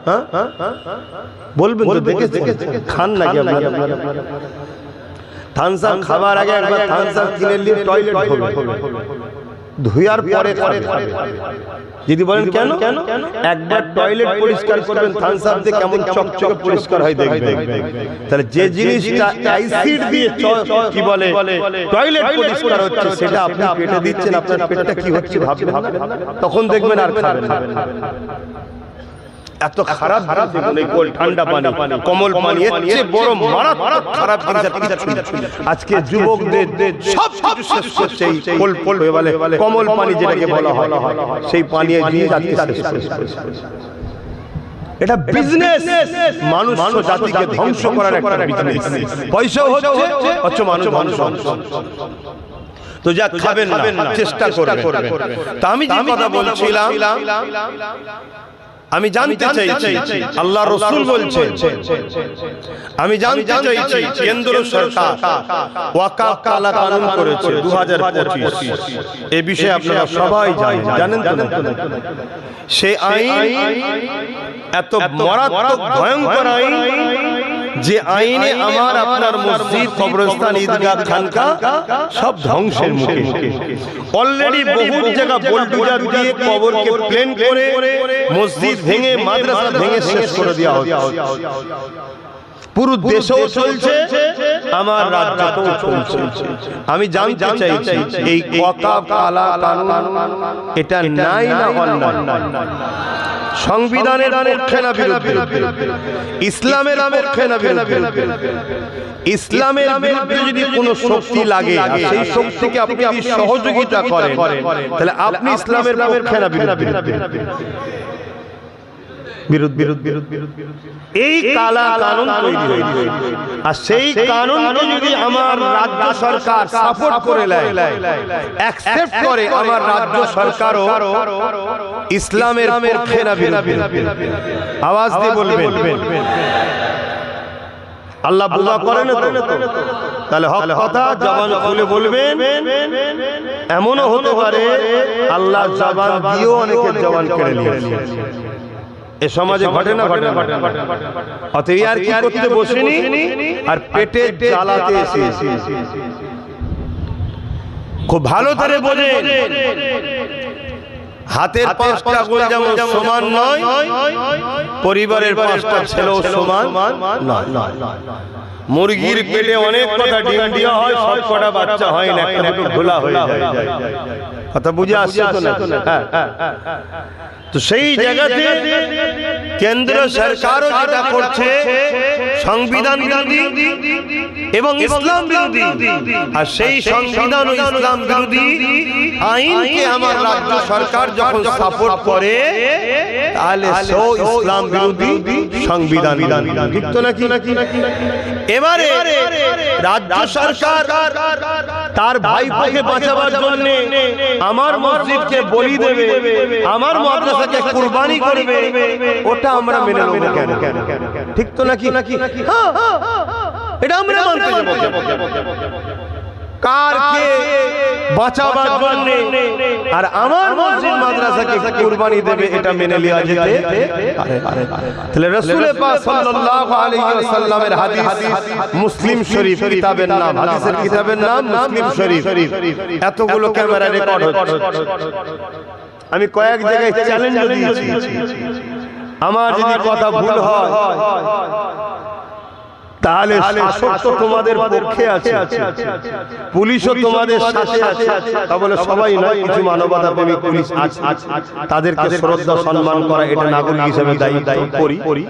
বলবেন তো দেখেছেন? খান নাকি আপনারা? থামস আপ খাবার আগে একবার থামস আপ কিনে নিয়ে টয়লেট হবে, ধুয়ার পরে খাবে। যদি বলেন কেন? একবার টয়লেট পরিষ্কার করবেন থামস আপ দিয়ে, কেমন চকচকে পরিষ্কার হয় দেখবেন। তাহলে যে জিনিসটা অ্যাসিড দিয়ে কি বলে টয়লেট পরিষ্কার হচ্ছে, সেটা আপনি পেটে দিচ্ছেন, আপনার পেটটা কি হচ্ছে ভাববেন না? তখন দেখবেন আর খাবেন না। এত খারাপ দেখুন, এই ঠান্ডা পানি, কমল পানি, এর চেয়ে বড় মারাত্মক খারাপ জিনিস আজকে যুবকদের সব কিছু শেষ করছে এই কোল বলে কমল পানি, যেটাকে বলা হয়, সেই পানি জিনিস আজকে শেষ করছে। এটা বিজনেস, মানুষ জাতিকে ধ্বংস করার একটা বিজনেস। পয়সা হচ্ছে, অথচ মানুষ ধ্বংস। তো যা খাবেন না, চেষ্টা করবেন। তা আমি যে কথা বলছিলাম, আমি জানতে চাইছি, আল্লাহ রাসূল বলছেন, আমি জানতে চাইছি, কেন্দ্র সরকার ওয়াকফ কালা কানুন করেছে 2025। এই বিষয়ে আপনারা সবাই জানেন। সে আইন এত মারাত্মক ভয়ঙ্কর আইন, যে আইনে আমার আপনার মসজিদ, কবরস্থান, ঈদগাহ, খানকা সব ধ্বংসের মুখে। অলরেডি বহু জায়গা বুলডোজার দিয়ে কবরকে প্লেন করে, মসজিদ ভেঙে, মাদ্রাসা ভেঙে শেষ করে দেওয়া হচ্ছে। পুরো দেশেও চলছে, আমার রাজ্যতেও চলছে। আমি জানতে চাইছি, এই ওয়াকফ কালা কানুন এটা নাই না অন্যায়? সংবিধানের পক্ষে না বিরুদ্ধে, ইসলামের পক্ষে না বিরুদ্ধে, ইসলামের বিরুদ্ধে যদি কোনো শক্তি লাগে সেই শক্তিকে আপনি যদি সহযোগিতা করেন তাহলে আপনি ইসলামের পক্ষে না বিরুদ্ধে। এই কালা কানুন তৈরি হয়েছে, আর সেই কানুনকে যদি আমার রাজ্য সরকার সাপোর্ট করে নেয়, অ্যাকসেপ্ট করে, আমার রাজ্য সরকারও ইসলামের পক্ষে না বিরুদ্ধে। আওয়াজ দিয়ে বলবেন আল্লাহ বুঝা করেন তো, তাহলে হক কথা জবান খুলে বলবেন। এমনও হতে পারে আল্লাহ জবান দিয়েও অনেকের জবান কেড়ে নিয়েছে, এ সমাজে ঘটে না ঘটে? অতএব আর কি করতে বসেনি, আর পেটে জ্বালাতে এসেছি। খুব ভালো করে বোঝেন, হাতের 5টা আঙ্গুল যেমন সমান নয়, পরিবারের 5টা ছেলেও সমান নয়। মুরগির পেটে অনেক কটা ডিম দেওয়া হয়, সব কটা বাচ্চা হয় না, একটা দুটো ঘোলা হয়ে যায়। কথা বুঝে আসছে তো না? তো সেই জায়গাতে কেন্দ্র সরকারও যেটা করছে সংবিধান বিরোধী এবং ইসলাম বিরোধী, আর সেই সংবিধান ও ইসলাম বিরোধী আইনকে আমার রাজ্য সরকার যখন সাপোর্ট করে তাহলে সেও ইসলাম বিরোধী সংবিধান বিরোধী, ঠিক তো নাকি? এবারে রাজ্য সরকার তার ভাইপোকে বাঁচাবার জন্য আমার মসজিদকে বলি দেবে, আমার মাদ্রাসাকে কুরবানি করবে, ওটা আমরা মেনে নেব কেন? ঠিক তো নাকি? এটা আমরা মানতে যাব। কারকে বাঁচাবার জন্য আর আমার মসজিদ মাদ্রাসাকে কুরবানি দেবে, এটা মেনে নেওয়া যেতে পারে? তাহলে রাসূল পাক সাল্লাল্লাহু আলাইহি ওয়াসাল্লামের হাদিস, মুসলিম শরীফ কিতাবের নাম, হাদিসের কিতাবের নাম মুসলিম শরীফ, এতগুলো ক্যামেরা রেকর্ড হচ্ছে। আমি কয়েক জায়গায় চ্যালেঞ্জ দিয়েছি, আমার যদি কথা ভুল হয় তাহলে শাসক তো তোমাদের পক্ষে আছে, পুলিশও তোমাদের সাথে আছে, তা বলে সবাই নয়, কিছু মানবতা প্রেমী পুলিশ আছে, তাদেরকে শ্রদ্ধা সম্মান করা এটা নাগরিক হিসেবে দায়িত্ব করি।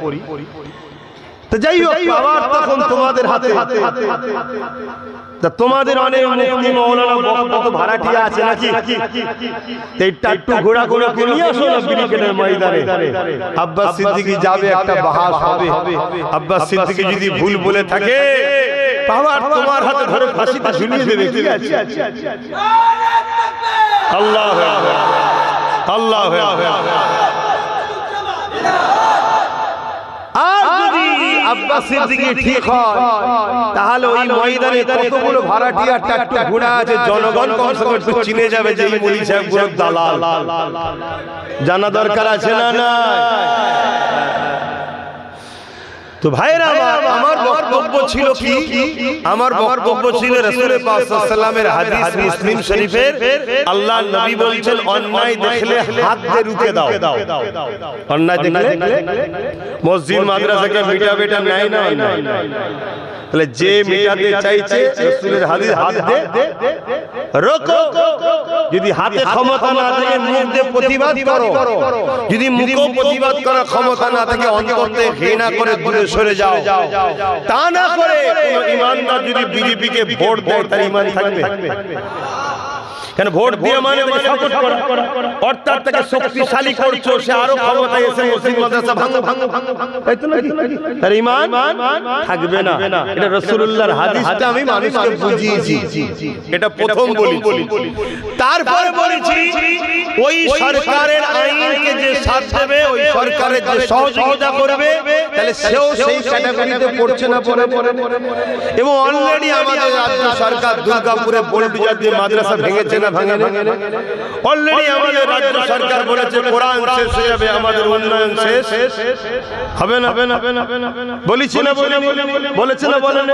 তো যাই হোক, পাওয়ার তখন তোমাদের হাতে। তোমাদের অনেক মুফতি মাওলানা বক্তা ভাড়াটিয়া আছে নাকি? এই টাট্টু ঘোড়া ঘোড়াকে নিয়ে আসো না ব্রিগেডের ময়দানে, আব্বাস সিদ্দিকী যাবে, একটা বাহাস হবে। আব্বাস সিদ্দিকী যদি ভুল বলে থাকে, পাওয়ার তোমার হাতে ধরে ফাঁসিতে ঝুলিয়ে দেবে। ঠিক আছে? আল্লাহু আকবার, আল্লাহু আকবার। আর যদি আব্বাস সিদ্দিকী ঠিক হয়, তাহলে ওই ময়দানে কতগুলো ভাড়াটিয়া টাট্টু ঘোড়া আছে, জনগণ কমসে কম একটু চিনে যাবে যে এই মৌলভী সাহেব গুলো দালাল। জানা দরকার আছে না? না। তো ভাইরা, আমার বক্তব্য ছিল কি? আমার বক্তব্য ছিল রাসূল পাক সাল্লাল্লাহু আলাইহি ওয়াসাল্লামের হাদিস মুসলিম শরীফের, আল্লাহর নবী বলেছেন অন্যায় দেখলে হাত দিয়ে রুখে দাও। অন্যায় দেখলে মসজিদ মাদ্রাসাকে মিটাবেটা নাই না? তাহলে যে মিটাতে চাইছে রাসূলের হাদিস, হাত দিয়ে রোকো। যদি হাতে ক্ষমতা না থাকে মুখ দিয়ে প্রতিবাদ করো, যদি মুখে প্রতিবাদ করার ক্ষমতা না থাকে অন্তর থেকে ঘৃণা করে দূরে সরে যাও। তা না করে কোন ইমানদার যদি বিজেপিকে ভোট দেয় তার ঈমান থাকবে? কেন ভোট দিয়ে মানে সাপোর্ট করা, অর্থাৎ তাকে শক্তিশালী করছো, সে আরো ক্ষমতায় এসে মুসলিম মাদ্রাসা ভাঙো, তাই তো নাকি? তার ঈমান থাকবে না। এটা রাসূলুল্লাহর হাদিসটা আমি মানুষকে বুঝিয়েছি, এটা প্রথম বলি। তারপর বলেছি ওই সরকারের আইনকে যে সাথ দেবে, ওই সরকারের যে সহযোগিতা করবে, তাহলে সেও সেই ক্যাটাগরিতে পড়ছে না? পড়ে। এবং অলরেডি আমাদের রাজ্য সরকার দুর্গাপুরে বোল্ডুজার দিয়ে মাদ্রাসা ভেঙেছে না ভাঙে না? অলরেডি আমাদের রাজ্য সরকার বলেছে কোরআন শেষ হয়ে যাবে, আমাদের উন্নয়ন শেষ হবে না? বলেছি না? বলেছে না? বলেন।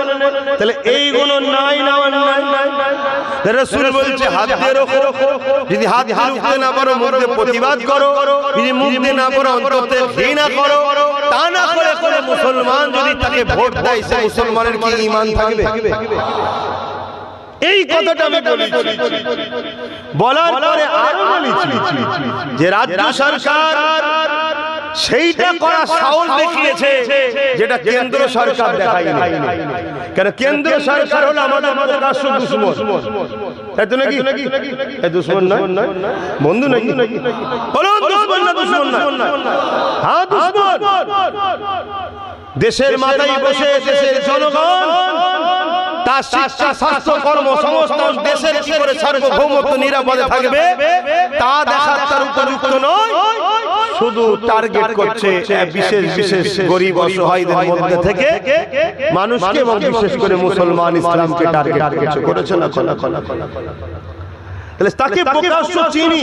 তাহলে এইগুলো নাই না? রাসূল বলছে হাত দিয়ে রাখো, যদি হাত দিয়ে রুখতে না পারো মুখ দিয়ে প্রতিবাদ করো, যদি মুখ দিয়ে না পারো অন্তর থেকে ঘৃণা করো। তা না করে কোন মুসলমান যদি তাকে ভোট দেয়, সে মুসলমানের কি ঈমান থাকবে? এই কথাটা আমি বলেছি। বলার পরে আরো বলেছি যে রাজ্য সরকার সেইটা করা সাহস দেখিয়েছে যেটা কেন্দ্র সরকার দেখায়নি। কেন কেন্দ্র সরকার হলো আমাদের প্রকাশ্য দুশমন, তাই তো নাকি? এই দুশমন নয়, বন্ধু নাকি? বলুন দুশমন না দুশমন না? হ্যাঁ দুশমন। দেশের মাথায় বসে দেশের জনগণ তার শিক্ষা, স্বাস্থ্য, কর্মসংস্থান, দেশের কি করে সার্বভৌমত্ব নিরাপদে থাকবে তা দেখার তার উপযুক্ত নয়, শুধু টার্গেট করছে বিশেষ বিশেষ গরিব অসহায়দের মধ্যে থেকে মানুষকে এবং বিশেষ করে মুসলমান ইসলামকে টার্গেট করেছে না। তাহলে তাকে প্রকাশ্য চিনি,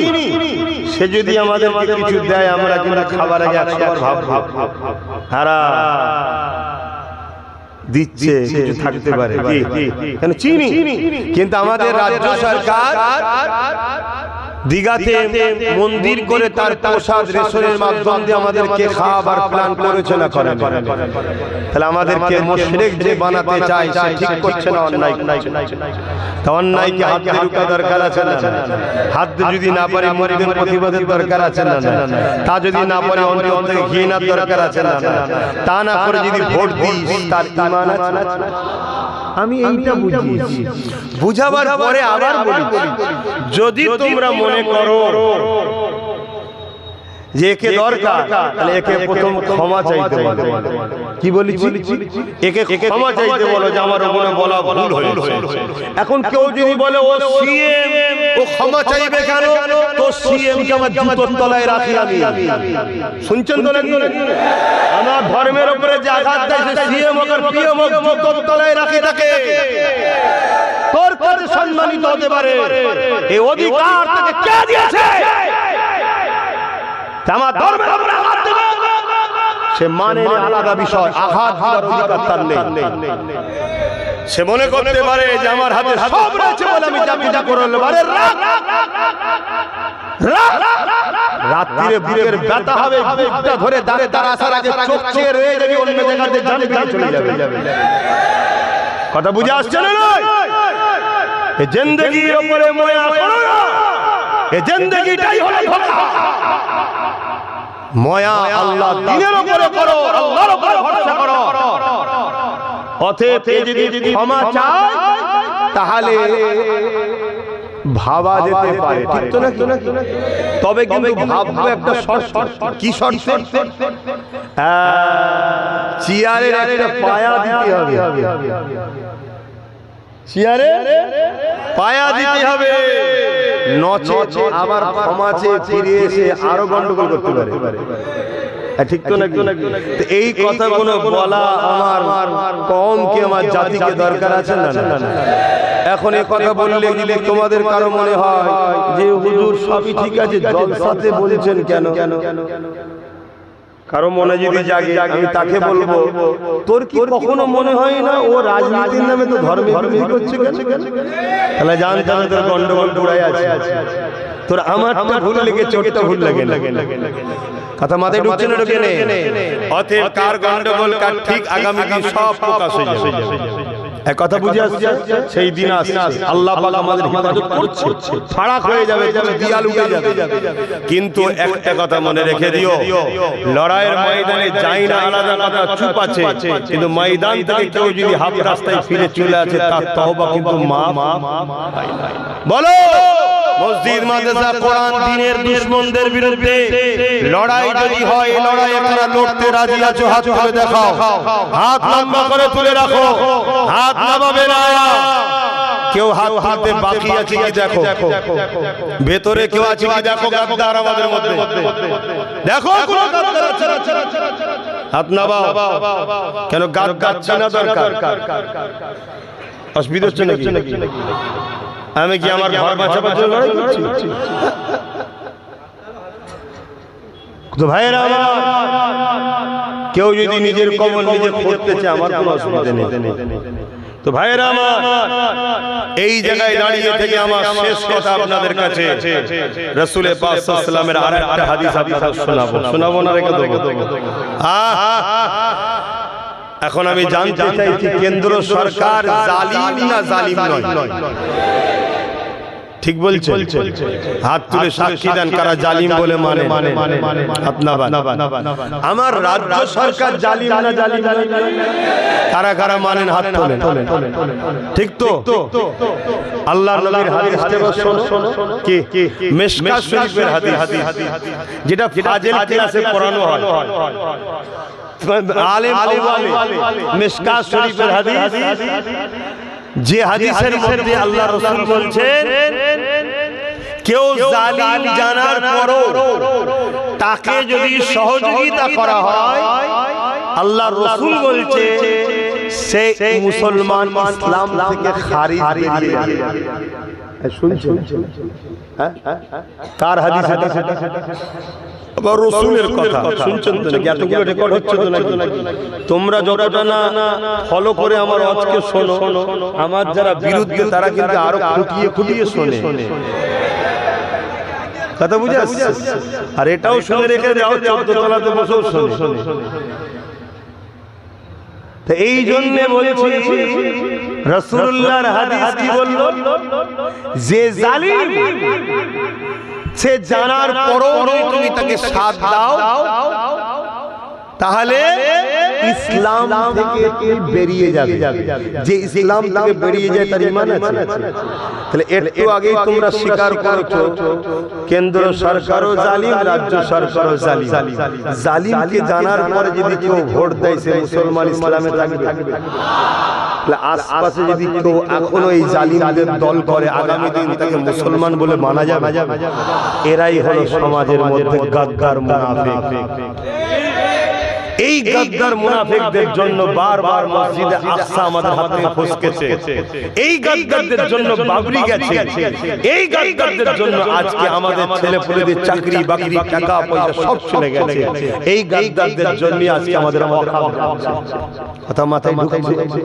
সে যদি আমাদের কিছু দেয় আমরা কিন্তু খাবার আগে একবার ভাব হারা দিচ্ছে কিছু থাকতে পারে, কেন চিনি। কিন্তু আমাদের রাজ্য সরকার দীঘাতে মন্দির করে তার প্রসাদ রেশনের মাধ্যম দিয়ে আমাদেরকে খাওয়াবার প্ল্যান করেছে না করে? তাহলে আমাদেরকে মুশরিক যে বানাতে চায় সে ঠিক করছে না অন্যায়? তা অন্যায়কে হাত দিয়ে রুখা দরকার আছে না? হাত যদি না পারে মরিদের প্রতিবাদের দরকার আছে না? তা যদি না পারে অন্তর থেকে ঘৃণার দরকার আছে না? তা না করে যদি ভোট দিই তার ঈমান আছে? আমি এইটা বুঝিয়েছি, বুঝাবার পরে আবার বলি, যদি তোমরা মনে করো যে একে দরকার, তাহলে একে প্রথম ক্ষমা চাইতে বলো। কি বলেছি? একে ক্ষমা চাইতে বলো যে আমার ওখানে বলা ভুল হয়েছে। এখন কেউ যদি বলে ও সিএম, ও ক্ষমা চাইবে কেন? তো সিএম কে আমার জুতোর তলায় রাখি আমি। শুনছেন তো নাকি? আমার ধর্মের উপরে যে আঘাত দেয় সে সিএম হোক আর পিএম হোক, জুতোর তলায় রাখি তাকে। তোর কাছে সম্মানিত হতে পারে, এই অধিকার তাকে কে দিয়েছে? আমার ধর্মের উপরে আঘাত দেবে, সে মানে আলাদা বিষয়, আঘাত দেওয়ার অধিকার তার নেই। সে মনে করতে পারে যে আমার হাতে সব রয়েছে বলে আমি যা পূজা করলাম। আরে রাত্রিরে বুকের ব্যথা হবে, বুকটা ধরে দাঁড়ে দাঁড়া আসার আগে চোখ চেয়ে রয়ে যাবে, অন্য জায়গাতে জানে চলে যাবে। কথা বুঝে আসছে না? এই জিন্দেগির উপরে মায়া করো না, এই জিন্দেগিটাই হলো ধোঁকা। মায়া আল্লাহ দ্বীনের উপরে করো, আল্লাহর উপরে ভরসা করো। অতএব যদি ক্ষমা চায় তাহলে ভাবা যেতে পারে, ঠিক তো নাকি? তবে কিন্তু ভাববো একটা শর্ত। কি শর্ত? চেয়ারের একটা পায়া দিতে হবে, চেয়ারে পায়া দিতে হবে, নচেত আবার ক্ষমা চেয়ে ফিরে এসে আরো গন্ডগোল করতে পারে। ঠিক তো নাকি? এই কথাগুলো বলা আমার কওমকে, আমার জাতিকে দরকার আছে না? এখন এই কথা বললে যদি তোমাদের কারো মনে হয় যে হুজুর সবই ঠিক আছে, জলসাতে বলছেন কেন? কারো মনে যদি জাগে, আমি তাকে বলবো, তোর কি কখনো মনে হয় না ও রাজনীতির নামে তো ধর্মে করছে? তাহলে জানতে হবে তোর গন্ডগোল পুরাই আছে। তোর আমারটা ভুল লেগেছে, ওটা ভুল লাগে না। কথা মাথায় ঢুকছে না? ঢুকে নেই। অতএব কার গন্ডগোল কার ঠিক আগামী দিন সব প্রকাশ হয়ে যাবে। এক কথা বুঝে আসছে? সেই দিন আসছে, আল্লাহ পাক আমাদের হেফাজত করছে, ফারাক হয়ে যাবে, দিয়াল উঠে যাবে। কিন্তু একটা কথা মনে রেখে দিও, লড়াইয়ের ময়দানে যাই না আলাদা কথা, চুপ আছে, কিন্তু ময়দান থেকে কেউ যদি হাফ রাস্তায় ফিরে চলে আসে তার তওবা কিন্তু মাফ হয় না। বলো, মসজিদ, মাদ্রাসা, কোরআন, দ্বীনের দুশমনদের বিরুদ্ধে লড়াই যদি হয়, লড়াইয়ে কারা লড়তে রাজি আছো? হাত তুলে দেখাও, হাত লম্বা করে তুলে রাখো, হাত নামাবে না। কেউ হাত হাতে বাকি আছে কি দেখো, ভেতরে কেউ আছে কি দেখো। গাদ্দার আমাদের মধ্যে দেখো, কোন গাদ্দার আছে? হাত নামাও। কেন গাদ্দার চেনা দরকার? অসুবিধা হচ্ছে নাকি? আমি কি আমার ঘর বাঁচাবার জন্য লড়াই করছি? তো ভাইরা, কেউ যদি নিজের কবর নিজে করতে চায় আমার কোনো অসুবিধা নেই। তো ভাইরা আমার, এই জায়গায় দাঁড়িয়ে থেকে আমার শেষ কথা আপনাদের কাছে রাসূলের পাক সাল্লাল্লাহু আলাইহি ওয়াসাল্লামের আরেকটা হাদিস আপনাদের শোনাবো না? রেখে দেবো। এখন আমি জানতে চাইছি, কেন্দ্র সরকার জালিম না জালিম নয়? ঠিক বলছে? হাত তুলে সাক্ষী দেন কারা জালিম বলে মানে। আমার রাজ্য সরকার জালিম না জালিম? কারা কারা মানেন হাত তোলেন। ঠিক তো? আল্লাহর নবীর হাদিস শোনো কি মিশকাত শরীফের হাদিস, যেটা ফাজিল ক্লাসে পড়ানো হয়। আলেম মিশকাত শরীফের হাদিস, যে হাদিসের মধ্যে আল্লাহ রাসূল বলছেন কেউ জালিম জানার পরও তাকে যদি সহযোগিতা করা হয়, আল্লাহ রাসূল বলছে সে মুসলমান, ইসলাম থেকে খারিজ হয়ে যাবে। শুনছেন? হ্যাঁ, কার হাদিস এটা? আবার রাসূলের কথা শুনছেন তো নাকি? এতগুলো রেকর্ড হচ্ছে তো নাকি? তোমরা যতটা না ফলো করে আমার আজকে শোনো, আমার যারা বিরুদ্ধে তারা কিন্তু আরো খুঁটিয়ে খুঁটিয়ে শোনে। কথা বুঝে আসছে? আর এটাও শুনে রেখে যাও 14 তলাতে বসেও শোনে। তো এই জন্য বলছি রাসূলুল্লাহর হাদিস কি বলল? যে জালিম সে জানার পরও তুমি তাকে সাথ দাও, তাহলে ইসলাম থেকে তুমি বেরিয়ে যাবে। যে ইসলাম থেকে বেরিয়ে যায় তার ঈমান আছে। তাহলে একটু আগেই তোমরা স্বীকার করছো কেন্দ্র সরকারও জালিম, রাজ্য সরকারও জালিম। জালিমকে জানার পরে যদি কেউ ভোট দেয় সে মুসলমান, ইসলামে থাকবে? আশপাশে যদি কেউ এখনো এই জালিমদের দল করে, আগামী দিন তাকে মুসলমান বলে মানা যাবে? এরাই হলো সমাজের মধ্যে গাদ্দার মুনাফিক। এই গাদ্দার মুনাফিকদের জন্য বারবার মসজিদে আকসা আমাদের হাতে ফসকেছে। এই গাদ্দারদের জন্য বাবরি গেছে। এই গাদ্দারদের জন্য আজকে আমাদের ছেলেপুলেদের চাকরি বাকরি টাকা পয়সা সব চলে গেছে। এই গাদ্দারদের জন্য আজকে আমাদের কথা মাথায় ঢুকছে।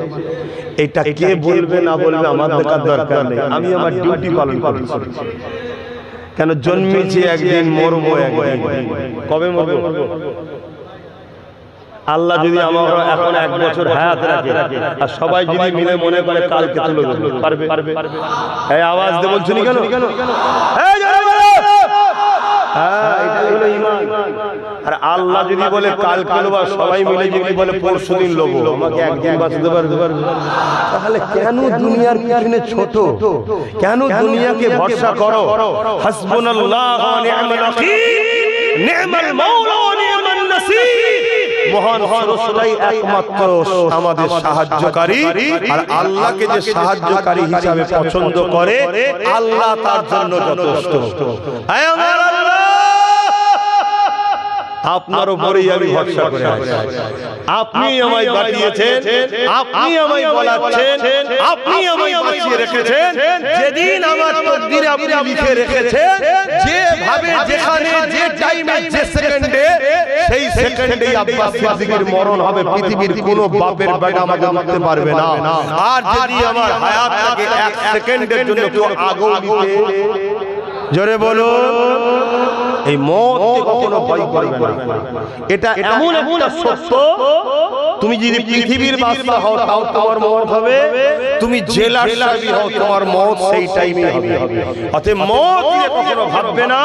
এটা কে বলবে না বলবে আমার দেখার দরকার নেই। আমি আমার ডিউটি পালন করছি। কেন জন্মেছি একদিন, মরবো একদিন। কবে মরবো? আল্লাহ যদি আমার এখন 1 বছর হায়াত রাখে আর সবাই যদি মিলে মনে করে কালকে তুলে দেবে, পারবে? এই আওয়াজ দিয়ে বলছনি কেন? এই জোরে বলো। হ্যাঁ, এটা হলো ঈমান। আর আল্লাহ যদি বলে কালকে লোবা, সবাই মিলে যদি বলে পরশুদিন লোবো, আমাকে একদিন বাঁচতে পারবে? তাহলে কেন দুনিয়ার পিছনে ছোট? কেন দুনিয়াকে ভরসা করো? হাসবুনাল্লাহু ওয়া নি'মাল ওয়াকিল, নি'মাল মাওলা ওয়া নি'মান নাসীর। মহান স্রষ্টাই একমাত্র আমাদের সাহায্যকারী। আর আল্লাহকে যে সাহায্যকারী হিসাবে পছন্দ করে, আল্লাহ তার জন্য যথেষ্ট। হে আমার আল্লাহ, আপনার উপরেই আমি ভরসা করে আছি। আপনি আমায় বাঁচিয়েছেন, আপনি আমায় বলাচ্ছেন, আপনি আমায় বাঁচিয়ে রেখেছেন। যেদিন আমার তকদিরে আপনি লিখে রেখেছেন, যেভাবে যেখানে যে টাইমে যে সেকেন্ডে, সেই সেকেন্ডেই আব্বাস সিদ্দিকীর মরণ হবে। পৃথিবীর কোনো বাপের বেটা আমাকে মারতে পারবে না। আর যদি আমার হায়াত থেকে 1 সেকেন্ডের জন্য কেউ আগেও নিতে, জোরে বলো, এই মওতকে কখনো ভয় করবে না। এটা এমন একটা সত্য, তুমি যদি পৃথিবীর বাদশা হও তাও তোমার মওত হবে, তুমি জেলার সাহেব হও তোমার মওত সেই টাইমে হবে। অতএব মওত নিয়ে কখনো ভাববে না,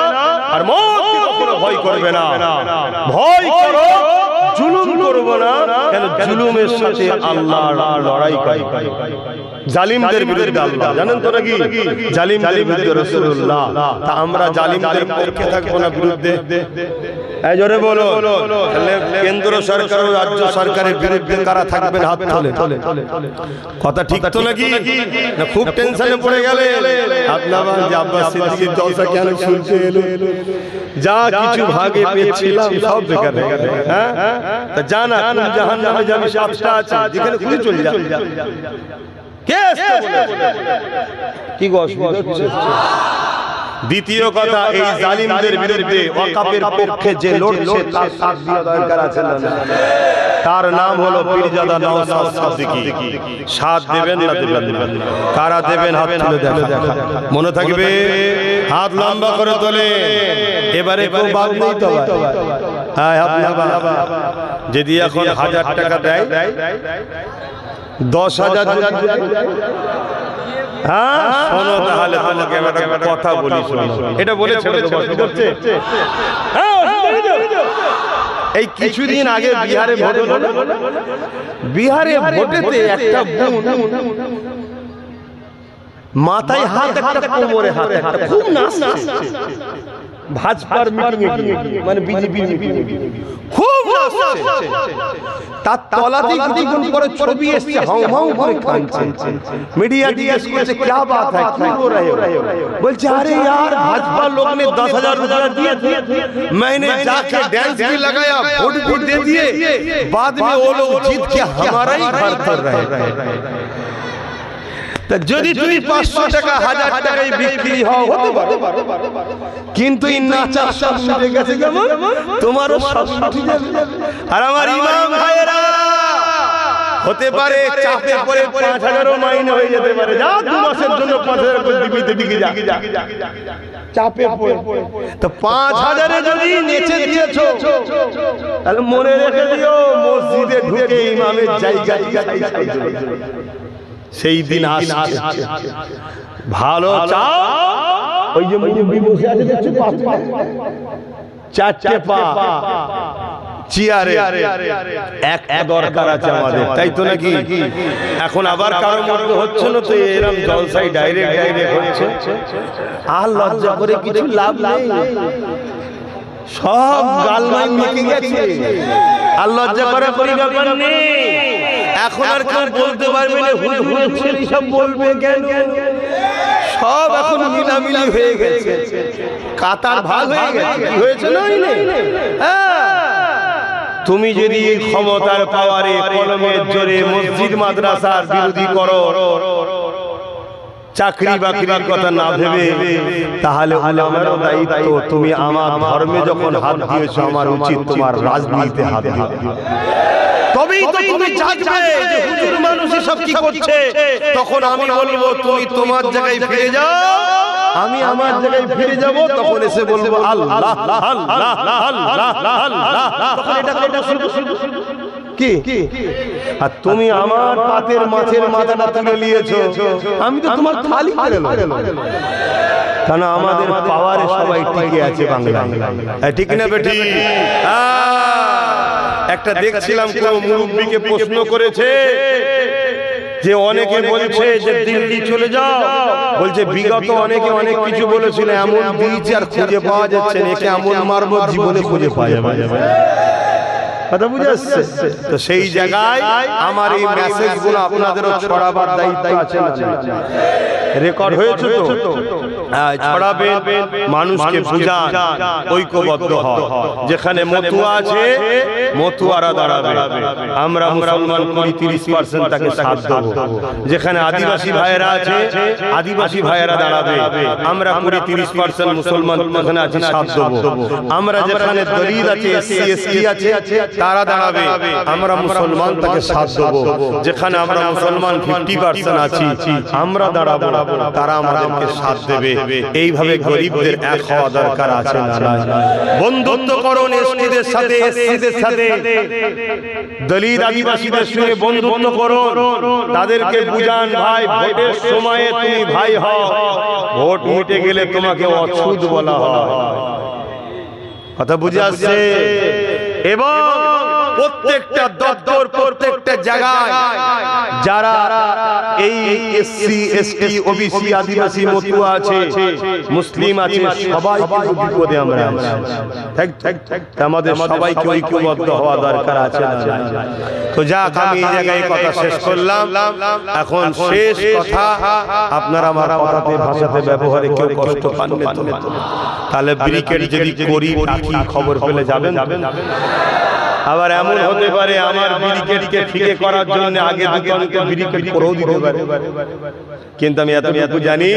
আর মওতকে কখনো ভয় করবে না। ভয় করো, জুলুম করবে না। কেন? জুলুমের সাথে আল্লাহ লড়াই করে। জালিমদের বিরুদ্ধে আল্লাহ, জানেন তো নাকি? জালিমদের বিরুদ্ধে রাসূলুল্লাহ। তা আমরা জালিমদের পক্ষে থাকবো না বিরুদ্ধে? এই জোরে বলো। তাহলে কেন্দ্র সরকার ও রাজ্য সরকারের বিরুদ্ধে কারা থাকবেন? হাত তোলেন। কথা ঠিক তো নাকি? না খুব টেনশনে পড়ে গেলে? আপনারা যে আব্বাস সিদ্দিকীর জলসা কেন শুনতে এলো? যা কিছু ভাগে পেয়েছিলাম সব বেকার হয়ে গেল। হ্যাঁ, তা জানা কোন জাহান্নামে যাবে সাতটা আছে, যেখানে খুঁজে চলে যা। কে আসতে বলে? কি গো অসুবিধা হচ্ছে? দ্বিতীয় কথা, এই জালিমদের বিরুদ্ধে ওয়াকাফের পক্ষে যে লড়ছে তার সাথ দেওয়া দরকার আছে না? তার নাম হলো পীরজাদা নওশাদ সিদ্দিকী। সাথ দেবেন না দেবেন না? কারা দেবেন? হাত তুলে দেখা, মনে থাকবে। হাত লম্বা করে তোলে। এবারে কেউ বাদ নেই তো? হ্যাঁ, যদি এখন 1000 টাকা দেয়, 10,000 হ্যাঁ শোনো তাহলে তোমাকে আমি একটা কথা বলি, শোনো। এটা বলেছে এই কিছুদিন আগে বিহারে ভোট হলো। বিহারে ভোটেতে একটা বোন মাথায় হাত, একটা কোমরে হাত, একটা খুব নাচছে ভাজপার মিটিং এ, মানে বিজেপি খুব নাচছে। তার তলাতেই কিছুক্ষণ পরে ছবি এসছে, হাউ হাউ করে কাঁদছে। মিডিয়া জিজ্ঞেস করছে क्या बात है, क्यों रो रहे हो? बोलছে अरे यार भाजपा लोग ने 10,000 रुपया दिए थे, मैंने जाके डांस भी लगाया, वोट भी दे दिए, बाद में वो लोग जीत के हमारा ही घर कर रहे हैं। যদি তুমি 500 টাকা 1000 টাকায় বিক্রি হও হতে পারে, কিন্তু এই নাচা সব মিটে গেছে কেমন, তোমারও সব মিটে যাবে। আর আমার ইমাম ভাইরা হতে পারে চাপে পড়ে 5000 মাইনে হয়ে যেতে পারে, যা 2 মাসের জন্য 5000 করে দিবি যা চাপে পড়ে। তো 5000 এ যদি নেচে দিয়েছো তাহলে মনে রেখে দিও মসজিদে ঢুকে ইমামের জায়গা সেই দিন আসছে। ভালো চাও, ওই যে মুরব্বি বসে আছে দেখছো, 4টে পা চেয়ারে, একটা দরকার আছে আমাদের, তাই তো নাকি? এখন আবার কারো মধ্যে হচ্ছে না তো এরকম জলসাই ডাইরেক্ট হচ্ছে, আর লজ্জা করে কিছু লাভ নেই, সব গালমাল মিটে গেছে, আর লজ্জা করে কোনো ব্যাপার নেই। এখন আর কেউ বলতে পারবে না হুজুর ছেলে সব বলবে কেন, সব এখন মিলামিলি হয়ে গেছে, কাতার ভাগ হয়ে গেছে। কি হয়েছে না? তুমি যদি এই ক্ষমতার পাওয়ারে কলমের জোরে মসজিদ মাদ্রাসার বিরোধী করো, চাকরি বাকরির কথা না ভেবে, তাহলে আমারও দায়িত্ব, তুমি আমার ধর্মে যখন হাত দিয়েছো আমার উচিত তোমার রাজনীতিতে হাত দেওয়া। তবেই তো তুমি জানবে যে হুজুর মানুষই সব কি করছে। তখন আমি বলবো তুমি তোমার জায়গায় ফিরে যাও, আমি আমার জায়গায় ফিরে যাব, তখন এসে বলবো আল্লাহ আল্লাহ আল্লাহ আল্লাহ। তখন এটা কি? আর তুমি আমার পাতের মাছের মাথাটা তুলে নিয়েছো, আমি তো তোমার থালি করে নেব, কারণ আমাদের পাওয়ারে সবাই টিকে আছে বাংলায়, ঠিক না বেটি? একটা দেখছিলাম কোন মুরব্বিকে প্রশ্ন করেছে যে অনেকে বলছে যে দিল্লি চলে যাও, বলছে বিগত অনেকে অনেক কিছু বলেছিল, এমন দিয়েছে আর খুঁজে পাওয়া যাচ্ছে না, একে এমন মারবো জীবনে খুঁজে পাওয়া যাবে। কথা বুঝে আসছে তো? সেই জায়গায় আমার এই মেসেজগুলো আপনাদেরও ছড়াবার দায়িত্ব আছে না? রেকর্ড হয়েছে তো, ছড়াবেন, মানুষকে বুঝান, ঐক্যবদ্ধ হন। যেখানে মতুয়া আছে মতুয়ারা দাঁড়াবে, আমরা মুসলমান করি 30% তাকে সাথ দেবো। যেখানে আদিবাসী ভাইয়েরা আছে আদিবাসী ভাইয়েরা দাঁড়াবে, আমরা করি 30% মুসলমান ওখানে আছে সাথ দেবো। আমরা যেখানে দলিত আছে এসসি এসটি আছে তারা দাঁড়াবে, আমরা মুসলমান তাকে সাথ দেবো। যেখানে আমরা মুসলমান 50% আছি আমরা দাঁড়াবো, তারা আমাদেরকে সাথ দেবে। এইভাবে গরিবদের এক হওয়া দরকার আছে না? বন্ধুত্ব করুন এসটিদের সাথে, এসসিদের সাথে, দলিত আদিবাসীদের সঙ্গে বন্ধুত্ব করুন, তাদেরকে বুঝান ভাই ভোটের সময়ে তুমি ভাই হও, ভোট মিটে গেলে তোমাকে অছুত বলা হয়। কথা বুঝে আসছে? এবং প্রত্যেকটা দপ্তর প্রত্যেকটা জায়গায় যারা এই এসসি এসটি ওবিসি আদিবাসী মতুয়া আছে মুসলিম আছে সবাইকে বিপদে আমরা আছি, আমাদের সবাইকে ঐক্যবদ্ধ হওয়া দরকার আছে না? তো যাক, আমি এই জায়গায় কথা শেষ করলাম। এখন শেষ কথা, আপনারা আমার কথাতে ভাষাতে ব্যবহারে কেউ কষ্ট পাননি তো? তাহলে ব্রিকেট যদি করি কি খবর পেলে যাবেন? আবার এমন হতে পারে আমার ব্রিকেটকে ফিকে করার জন্য আগে দোকানকে ব্রিকেট করেও দিতে পারে, কিন্তু আমি এতটুকু জানি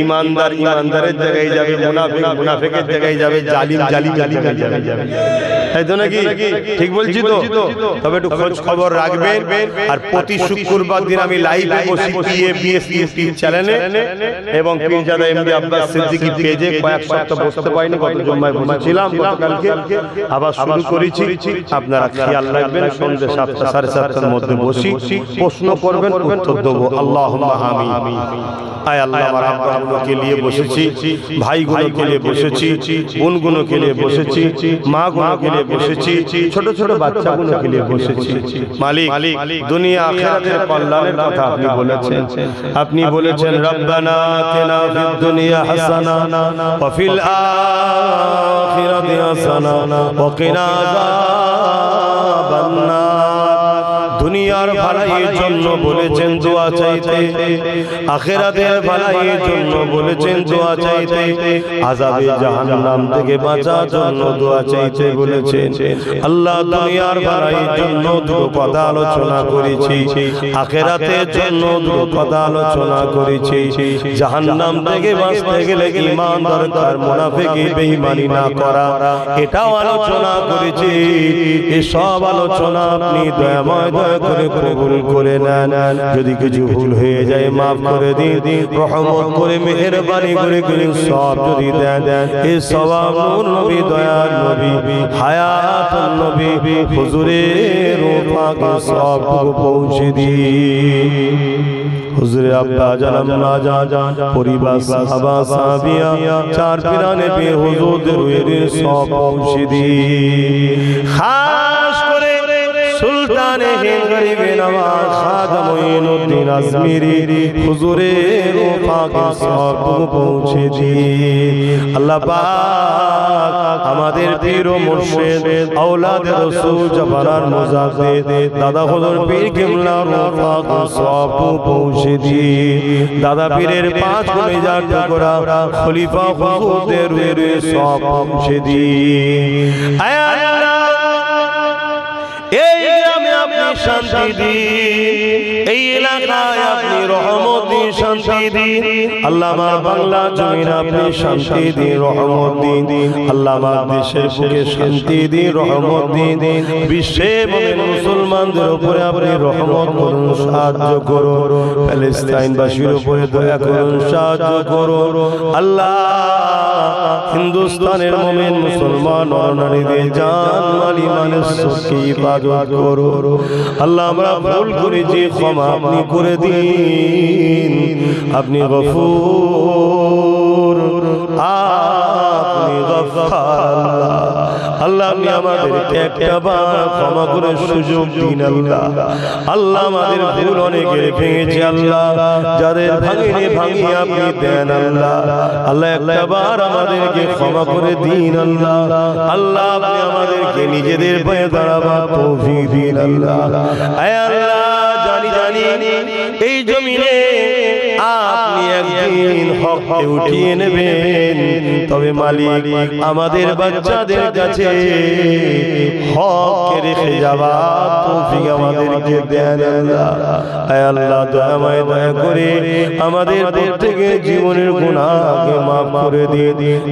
ইমানদার ইমানদারের জায়গায় যাবে, মুনাফিক মুনাফিকের জায়গায় যাবে, জালিম জালিম জালিমের জায়গায় যাবে, তাই তো নাকি? ঠিক বলছি তো? তবে একটু খোঁজ খবর রাখবেন। আর প্রতি শুক্রবার দিন আমি লাইভে বসি পিএবিএস ইউটিউব চ্যানেলে এবং পীরজাদা এমডি আব্বাস সিদ্দিকী পেজে। কয়েক সপ্তাহ বসতে পারিনি, গত জুম্মায় বসেছিলাম, গতকালকে আবার শুরু করেছি। আপনারা খেয়াল রাখবেন সন্ধ্যে 7টা 7:30টার মধ্যে বসি, প্রশ্ন করবেন, উত্তর দেবো। আল্লাহুম্মা আমিন। আয় আল্লাহ, আমার আব্বাগুলোকে নিয়ে বসেছি, ভাইগুলোকে নিয়ে বসেছি, বোনগুলোকে নিয়ে বসেছি, মাগুলোকে নিয়ে বসেছি, ছোট ছোট বাচ্চাগুলোকে নিয়ে বসেছি। মালিক, দুনিয়া আখিরাতের কল্যাণের কথা আপনি বলেছেন। আপনি বলেছেন রব্বানা আতিনা ফিদ দুনিয়া হাসানা ওয়া ফিল আখিরাতি হাসানা ওয়া কিনা আযাবান নার। দুনিয়ার ভালাইয়ের জন্য বলেছেন দোয়া চাইতে, আখিরাতের ভালাইয়ের জন্য বলেছেন দোয়া চাইতে, আযাবে জাহান্নাম থেকে বাঁচার জন্য দোয়া চাইতে বলেছেন। আল্লাহ, দুনিয়ার ভালাইয়ের জন্য দুটো কথা আলোচনা করেছি, আখিরাতের জন্য দুটো কথা আলোচনা করেছি। জাহান্নাম থেকে বাঁচতে গেলে ঈমান দরকার, মুনাফিকি বেঈমানি না করা, এটাও আলোচনা করেছি। এই সব আলোচনা আপনি দয়াময় দয়া করে কবুল করে নেন। যদি কিছু ভুল হয়ে যায় মাফ করে দিন, রহমত করে মেহেরবানি করে সব যদি দেন, এই সওয়াব নূর নবী দয়ার নবী হায়াতুন নবী হুজুরের পাকে সবটুকু পৌঁছে দিন। হুজুরে আব্বা জান না জান পরিবার সাহাবা সাহাবিয়া চার পিরানে পে হুজুরদের রুহের সব পৌঁছে দিন। খাস করে সুলতানে হিন্দ গরিবে নওয়াজ খাজা মুঈনুদ্দিন আজমিরি হুজুরের পাকে সবটুকু পৌঁছে দিন। আল্লাহ পাক আমাদের পীর ও মুর্শিদ আওলাদে রাসূল জাবানার মুজাদ্দিদ দাদা হুজুর পীর কিবলার পাকে সবটুকু পৌঁছে দিন। দাদা পীরের 5 কলিজার টুকরা খলিফা হুজুরদের রুহের সব পৌঁছে দিন। আয় আল্লাহ, এই গ্রামে আপনি শান্তি দিন, এই এলাকায় আপনি রহমত দিন, শান্তি দিন। আল্লাহ, আমার বাংলা জমিন আপনি শান্তি দিন, রহমত দিন। আল্লাহ, আমার দেশের বুকে শান্তি দিন, রহমত দিন। বিশ্বে মুমিন মুসলমানদের উপরে আপনি রহমত করুন, সাহায্য করুন। প্যালেস্তাইনবাসীর উপরে দয়া করুন, সাহায্য করুন। আল্লাহ, হিন্দুস্তানের মুমিন মুসলমান নরনারীদের জান মাল ইমানের সত্যি ইবাদত করো। আল্লাহ, আমরা ভুল করেছি, ক্ষমা আপনি করে দিন। আপনি গফুর, আপনি গফফার। আল্লাহ, আপনি আমাদেরকে একটা বার ক্ষমা করে সুযোগ দিন। আল্লাহ, আল্লাহ, আমাদের ভুল অনেকের ভেঙেছে। আল্লাহ, যাদের ভাঙিনি ভাঙিয়ে আপনি দেন। আল্লাহ, আল্লাহ, একটা বার আমাদেরকে ক্ষমা করে দিন। আল্লাহ, আল্লাহ, আপনি আমাদেরকে নিজেদের পায়ে দাঁড়াবার তৌফিক দিন। আল্লাহ, আয় আল্লাহ, জানি এই জমিনে আপনি একদিন হককে উঠিয়ে নেবেন, তবে মালিক আমাদের বাচ্চাদের কাছে হককে রেখে যাবার তৌফিক আমাদেরকে দেন। আল্লাহ, আয় আল্লাহ, দয়াময় দয়া করে আমাদের প্রত্যেকের জীবনের গুনাহকে মাফ করে দিয়ে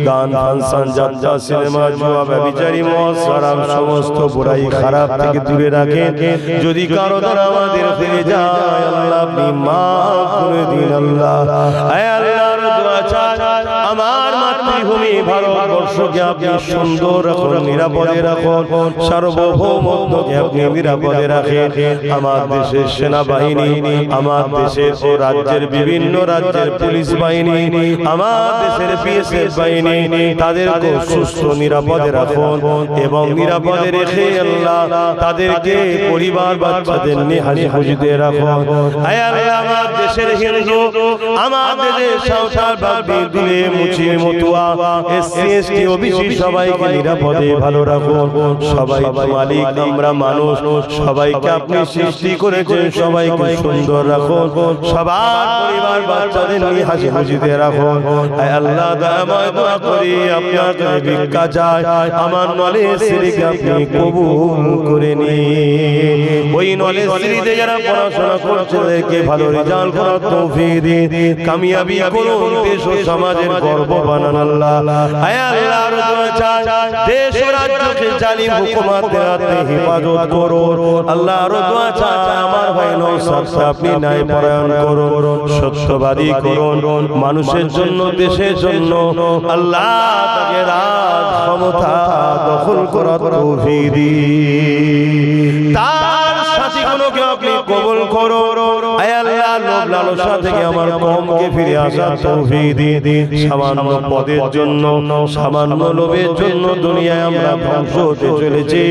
গান ফাংশন যাত্রা সিনেমা জুয়া ব্যভিচারী মদ শরাব সমস্ত বুরাই খারাপ থেকে দূরে রাখেন। যদি কারো দ্বারা আমাদের ফিরে যায় আল্লাহ আপনি মাফ করে দিন। আল্লাহ, আয় আল্লাহর দোয়া চাই আমার মাতৃভূমি ভারতবর্ষকে আপনি সুন্দর রাখুন, নিরাপদে রাখুন, সার্বভৌমত্বকে আপনি নিরাপদে রাখেন। আমার দেশের সেনাবাহিনী, আমার দেশের ও রাজ্যের বিভিন্ন রাজ্যের পুলিশ বাহিনী, আমার দেশের বিএসএফ বাহিনী, তাদেরকে সুস্থ নিরাপদে রাখুন এবং নিরাপদে রেখে আল্লাহ তাদেরকে পরিবার বাচ্চাদের নিয়ে হাসি খুশিতে রাখুন। আয় আল্লাহ, আমার দেশের হিন্দু, আমার দেশের সাঁওতাল বাগদি দিলে মুচি মতুয়া এসসি এসটি ওবিসি সবাইকে নিরাপদে ভালো রাখুন। সবাই মালিক, আমরা মানুষ, সবাইকে আপনি সৃষ্টি করেছেন, সবাইকে সুন্দর রাখুন, সবার পরিবার বাচ্চাদের নিয়ে হাসি খুশিতে রাখুন। আয় আল্লাহ, দয়াময় দোয়া করি আপনার কাছে ভিক্ষা চাই, আমার নলেজ সিরিকে আপনি কবুল করে নিন। ওই নলেজ সিরিতে যারা পড়াশোনা করছে তাদেরকে ভালো রেজাল্ট করার তৌফিক দিন, কামিয়াবি করুন, দেশ ও সমাজের গর্ব বানান। আল্লাহ, আয় আল্লাহর দোয়া চাই দেশ ও রাজ্যকে জালিম হুকুমাতের হাতে হেফাজত করো আল্লাহর দোয়া চাই আমার ভাই নওশাদকে আপনি ন্যায় পরায়ণ করুন সত্যবাদী করুন মানুষের জন্য দেশের জন্য আল্লাহ তাকে রাজ ক্ষমতা দখল করার তৌফিক দিন তার সাথীগুলোকে আপনি কবুল করো আয় আল্লাহ লোভ লালসা থেকে আমার কওমকে ফিরে আসার তৌফিক দিন সামান্য পদের জন্য সামান্য লোভের জন্য দুনিয়ায় আমরা ধ্বংস হতে চলেছি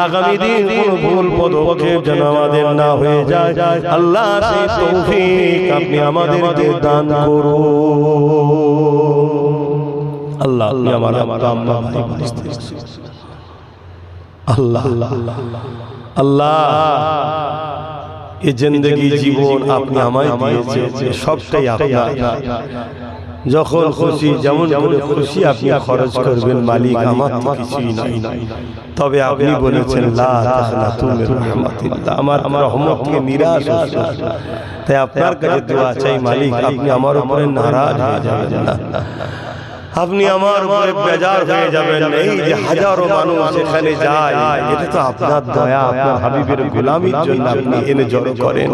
আগামী দিন কোনো ভুল পদক্ষেপ যেন আমাদের না হয়ে যায় আল্লাহ সেই তৌফিক আপনি আমাদেরকে দান করুন আল্লাহ আপনি আমার আম্মা ভাই আল্লাহ আল্লাহ এই জিন্দেগি জীবন আপনি আমায় দিয়েছেন সবটাই আপনার যখন খুশি যেমন করে খুশি আপনি খরচ করবেন মালিক আমার তো কিছুই নাই তবে আপনি বলেছেন লা তাখনাতু মির রাহমাতিল্লাহ আমার রহমত থেকে নিরাশ হইও না তাই আপনার কাছে দোয়া চাই মালিক আপনি আমার উপরে নারাজ হয়ে যাবেন না আপনি আমার উপরে বেজার হয়ে যাবেন এই যে হাজারো মানুষ এখানে যায় এটা তো আপনার দয়া আপনার হাবিবের গোলামির জন্য আপনি এনে জড়ো করেন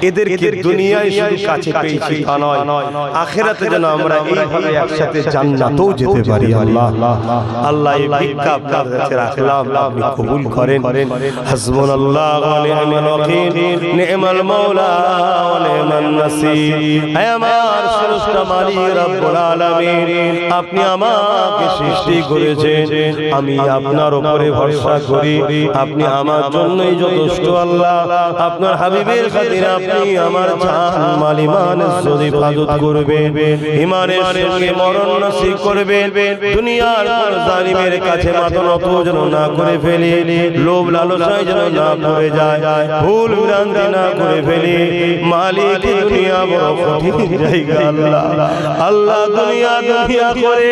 এদেরকে দুনিয়ায় শুধু কাছে পেয়েছি তা নয় আখিরাতে যেন আমরা এইভাবে একসাথে জান্নাতেও যেতে পারি আল্লাহ আল্লাহ এই ভিক্ষা আপনার কাছে রাখলাম আপনি কবুল করেন হাসবুনাল্লাহ ওয়া নি'মাল ওয়াকিল নি'মাল মাওলা ওয়া নি'মান নাসির হে আমার স্রষ্টা মালিক রব্বুল আলামিন আপনি আমাকে সৃষ্টি করেছেন আমি আপনার উপরে ভরসা করি আপনি আমার জন্যই যথেষ্ট আল্লাহ আপনার হাবিবের খাতিরে আপনি আমার জান মাল ঈমান ইজ্জত হেফাজত করবেন ঈমানের সঙ্গে মরণ নসিব করবেন দুনিয়ার কোন জালিমের কাছে মাথা নত যেন না করে ফেলি লোভ লালসায় যেন না পড়ে যায় ভুল ভ্রান্তি না করে ফেলি মালিক দুনিয়া বড় কঠিন জায়গা আল্লাহ আল্লাহ দুনিয়া করে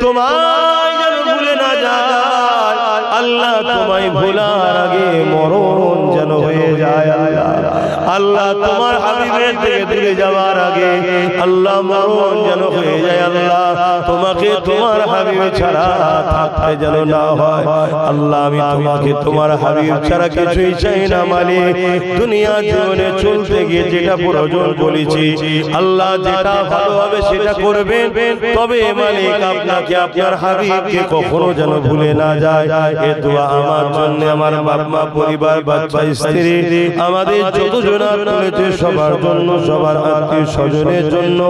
তোমায় যেন ভুলে না যায় আল্লাহ তোমায় ভোলার আগে মরণ যেন হয়ে যায় আল্লাহ তোমার হাবিবের থেকে দূরে যাওয়ার আগে আল্লাহ মরণ যেন হয়ে যায় আল্লাহ তোমাকে তোমার হাবিব ছাড়া থাকতে যেন না হয় আল্লাহ আমি তোমাকে তোমার হাবিব ছাড়া কিছুই চাই না মালিক দুনিয়া জীবনে চলতে গিয়ে যেটা প্রয়োজন বলেছি আল্লাহ যেটা ভালো হবে সেটা করবেন তবে মালিক আপনাকে আপনার হাবিবকে কখনো যেন ভুলে না যায় এই দোয়া আমার জন্য আমার বাবা মা পরিবার বাচ্চা স্ত্রী আমাদের যতজন রয়েছে সবার জন্য সবার আত্মীয় স্বজনের জন্য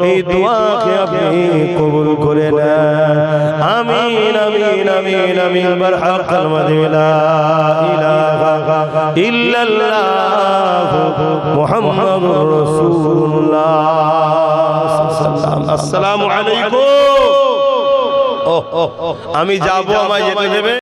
এই দোয়াকে আপনি কবুল করে নেন আমিন আমিন আমিন আমিন বারহাকাল মাদিনা ইলাহা ইল্লাল্লাহ মুহাম্মাদুর রাসূলুল্লাহ আসসালামু আলাইকুম আমি যাব আমায় যেতে দেবে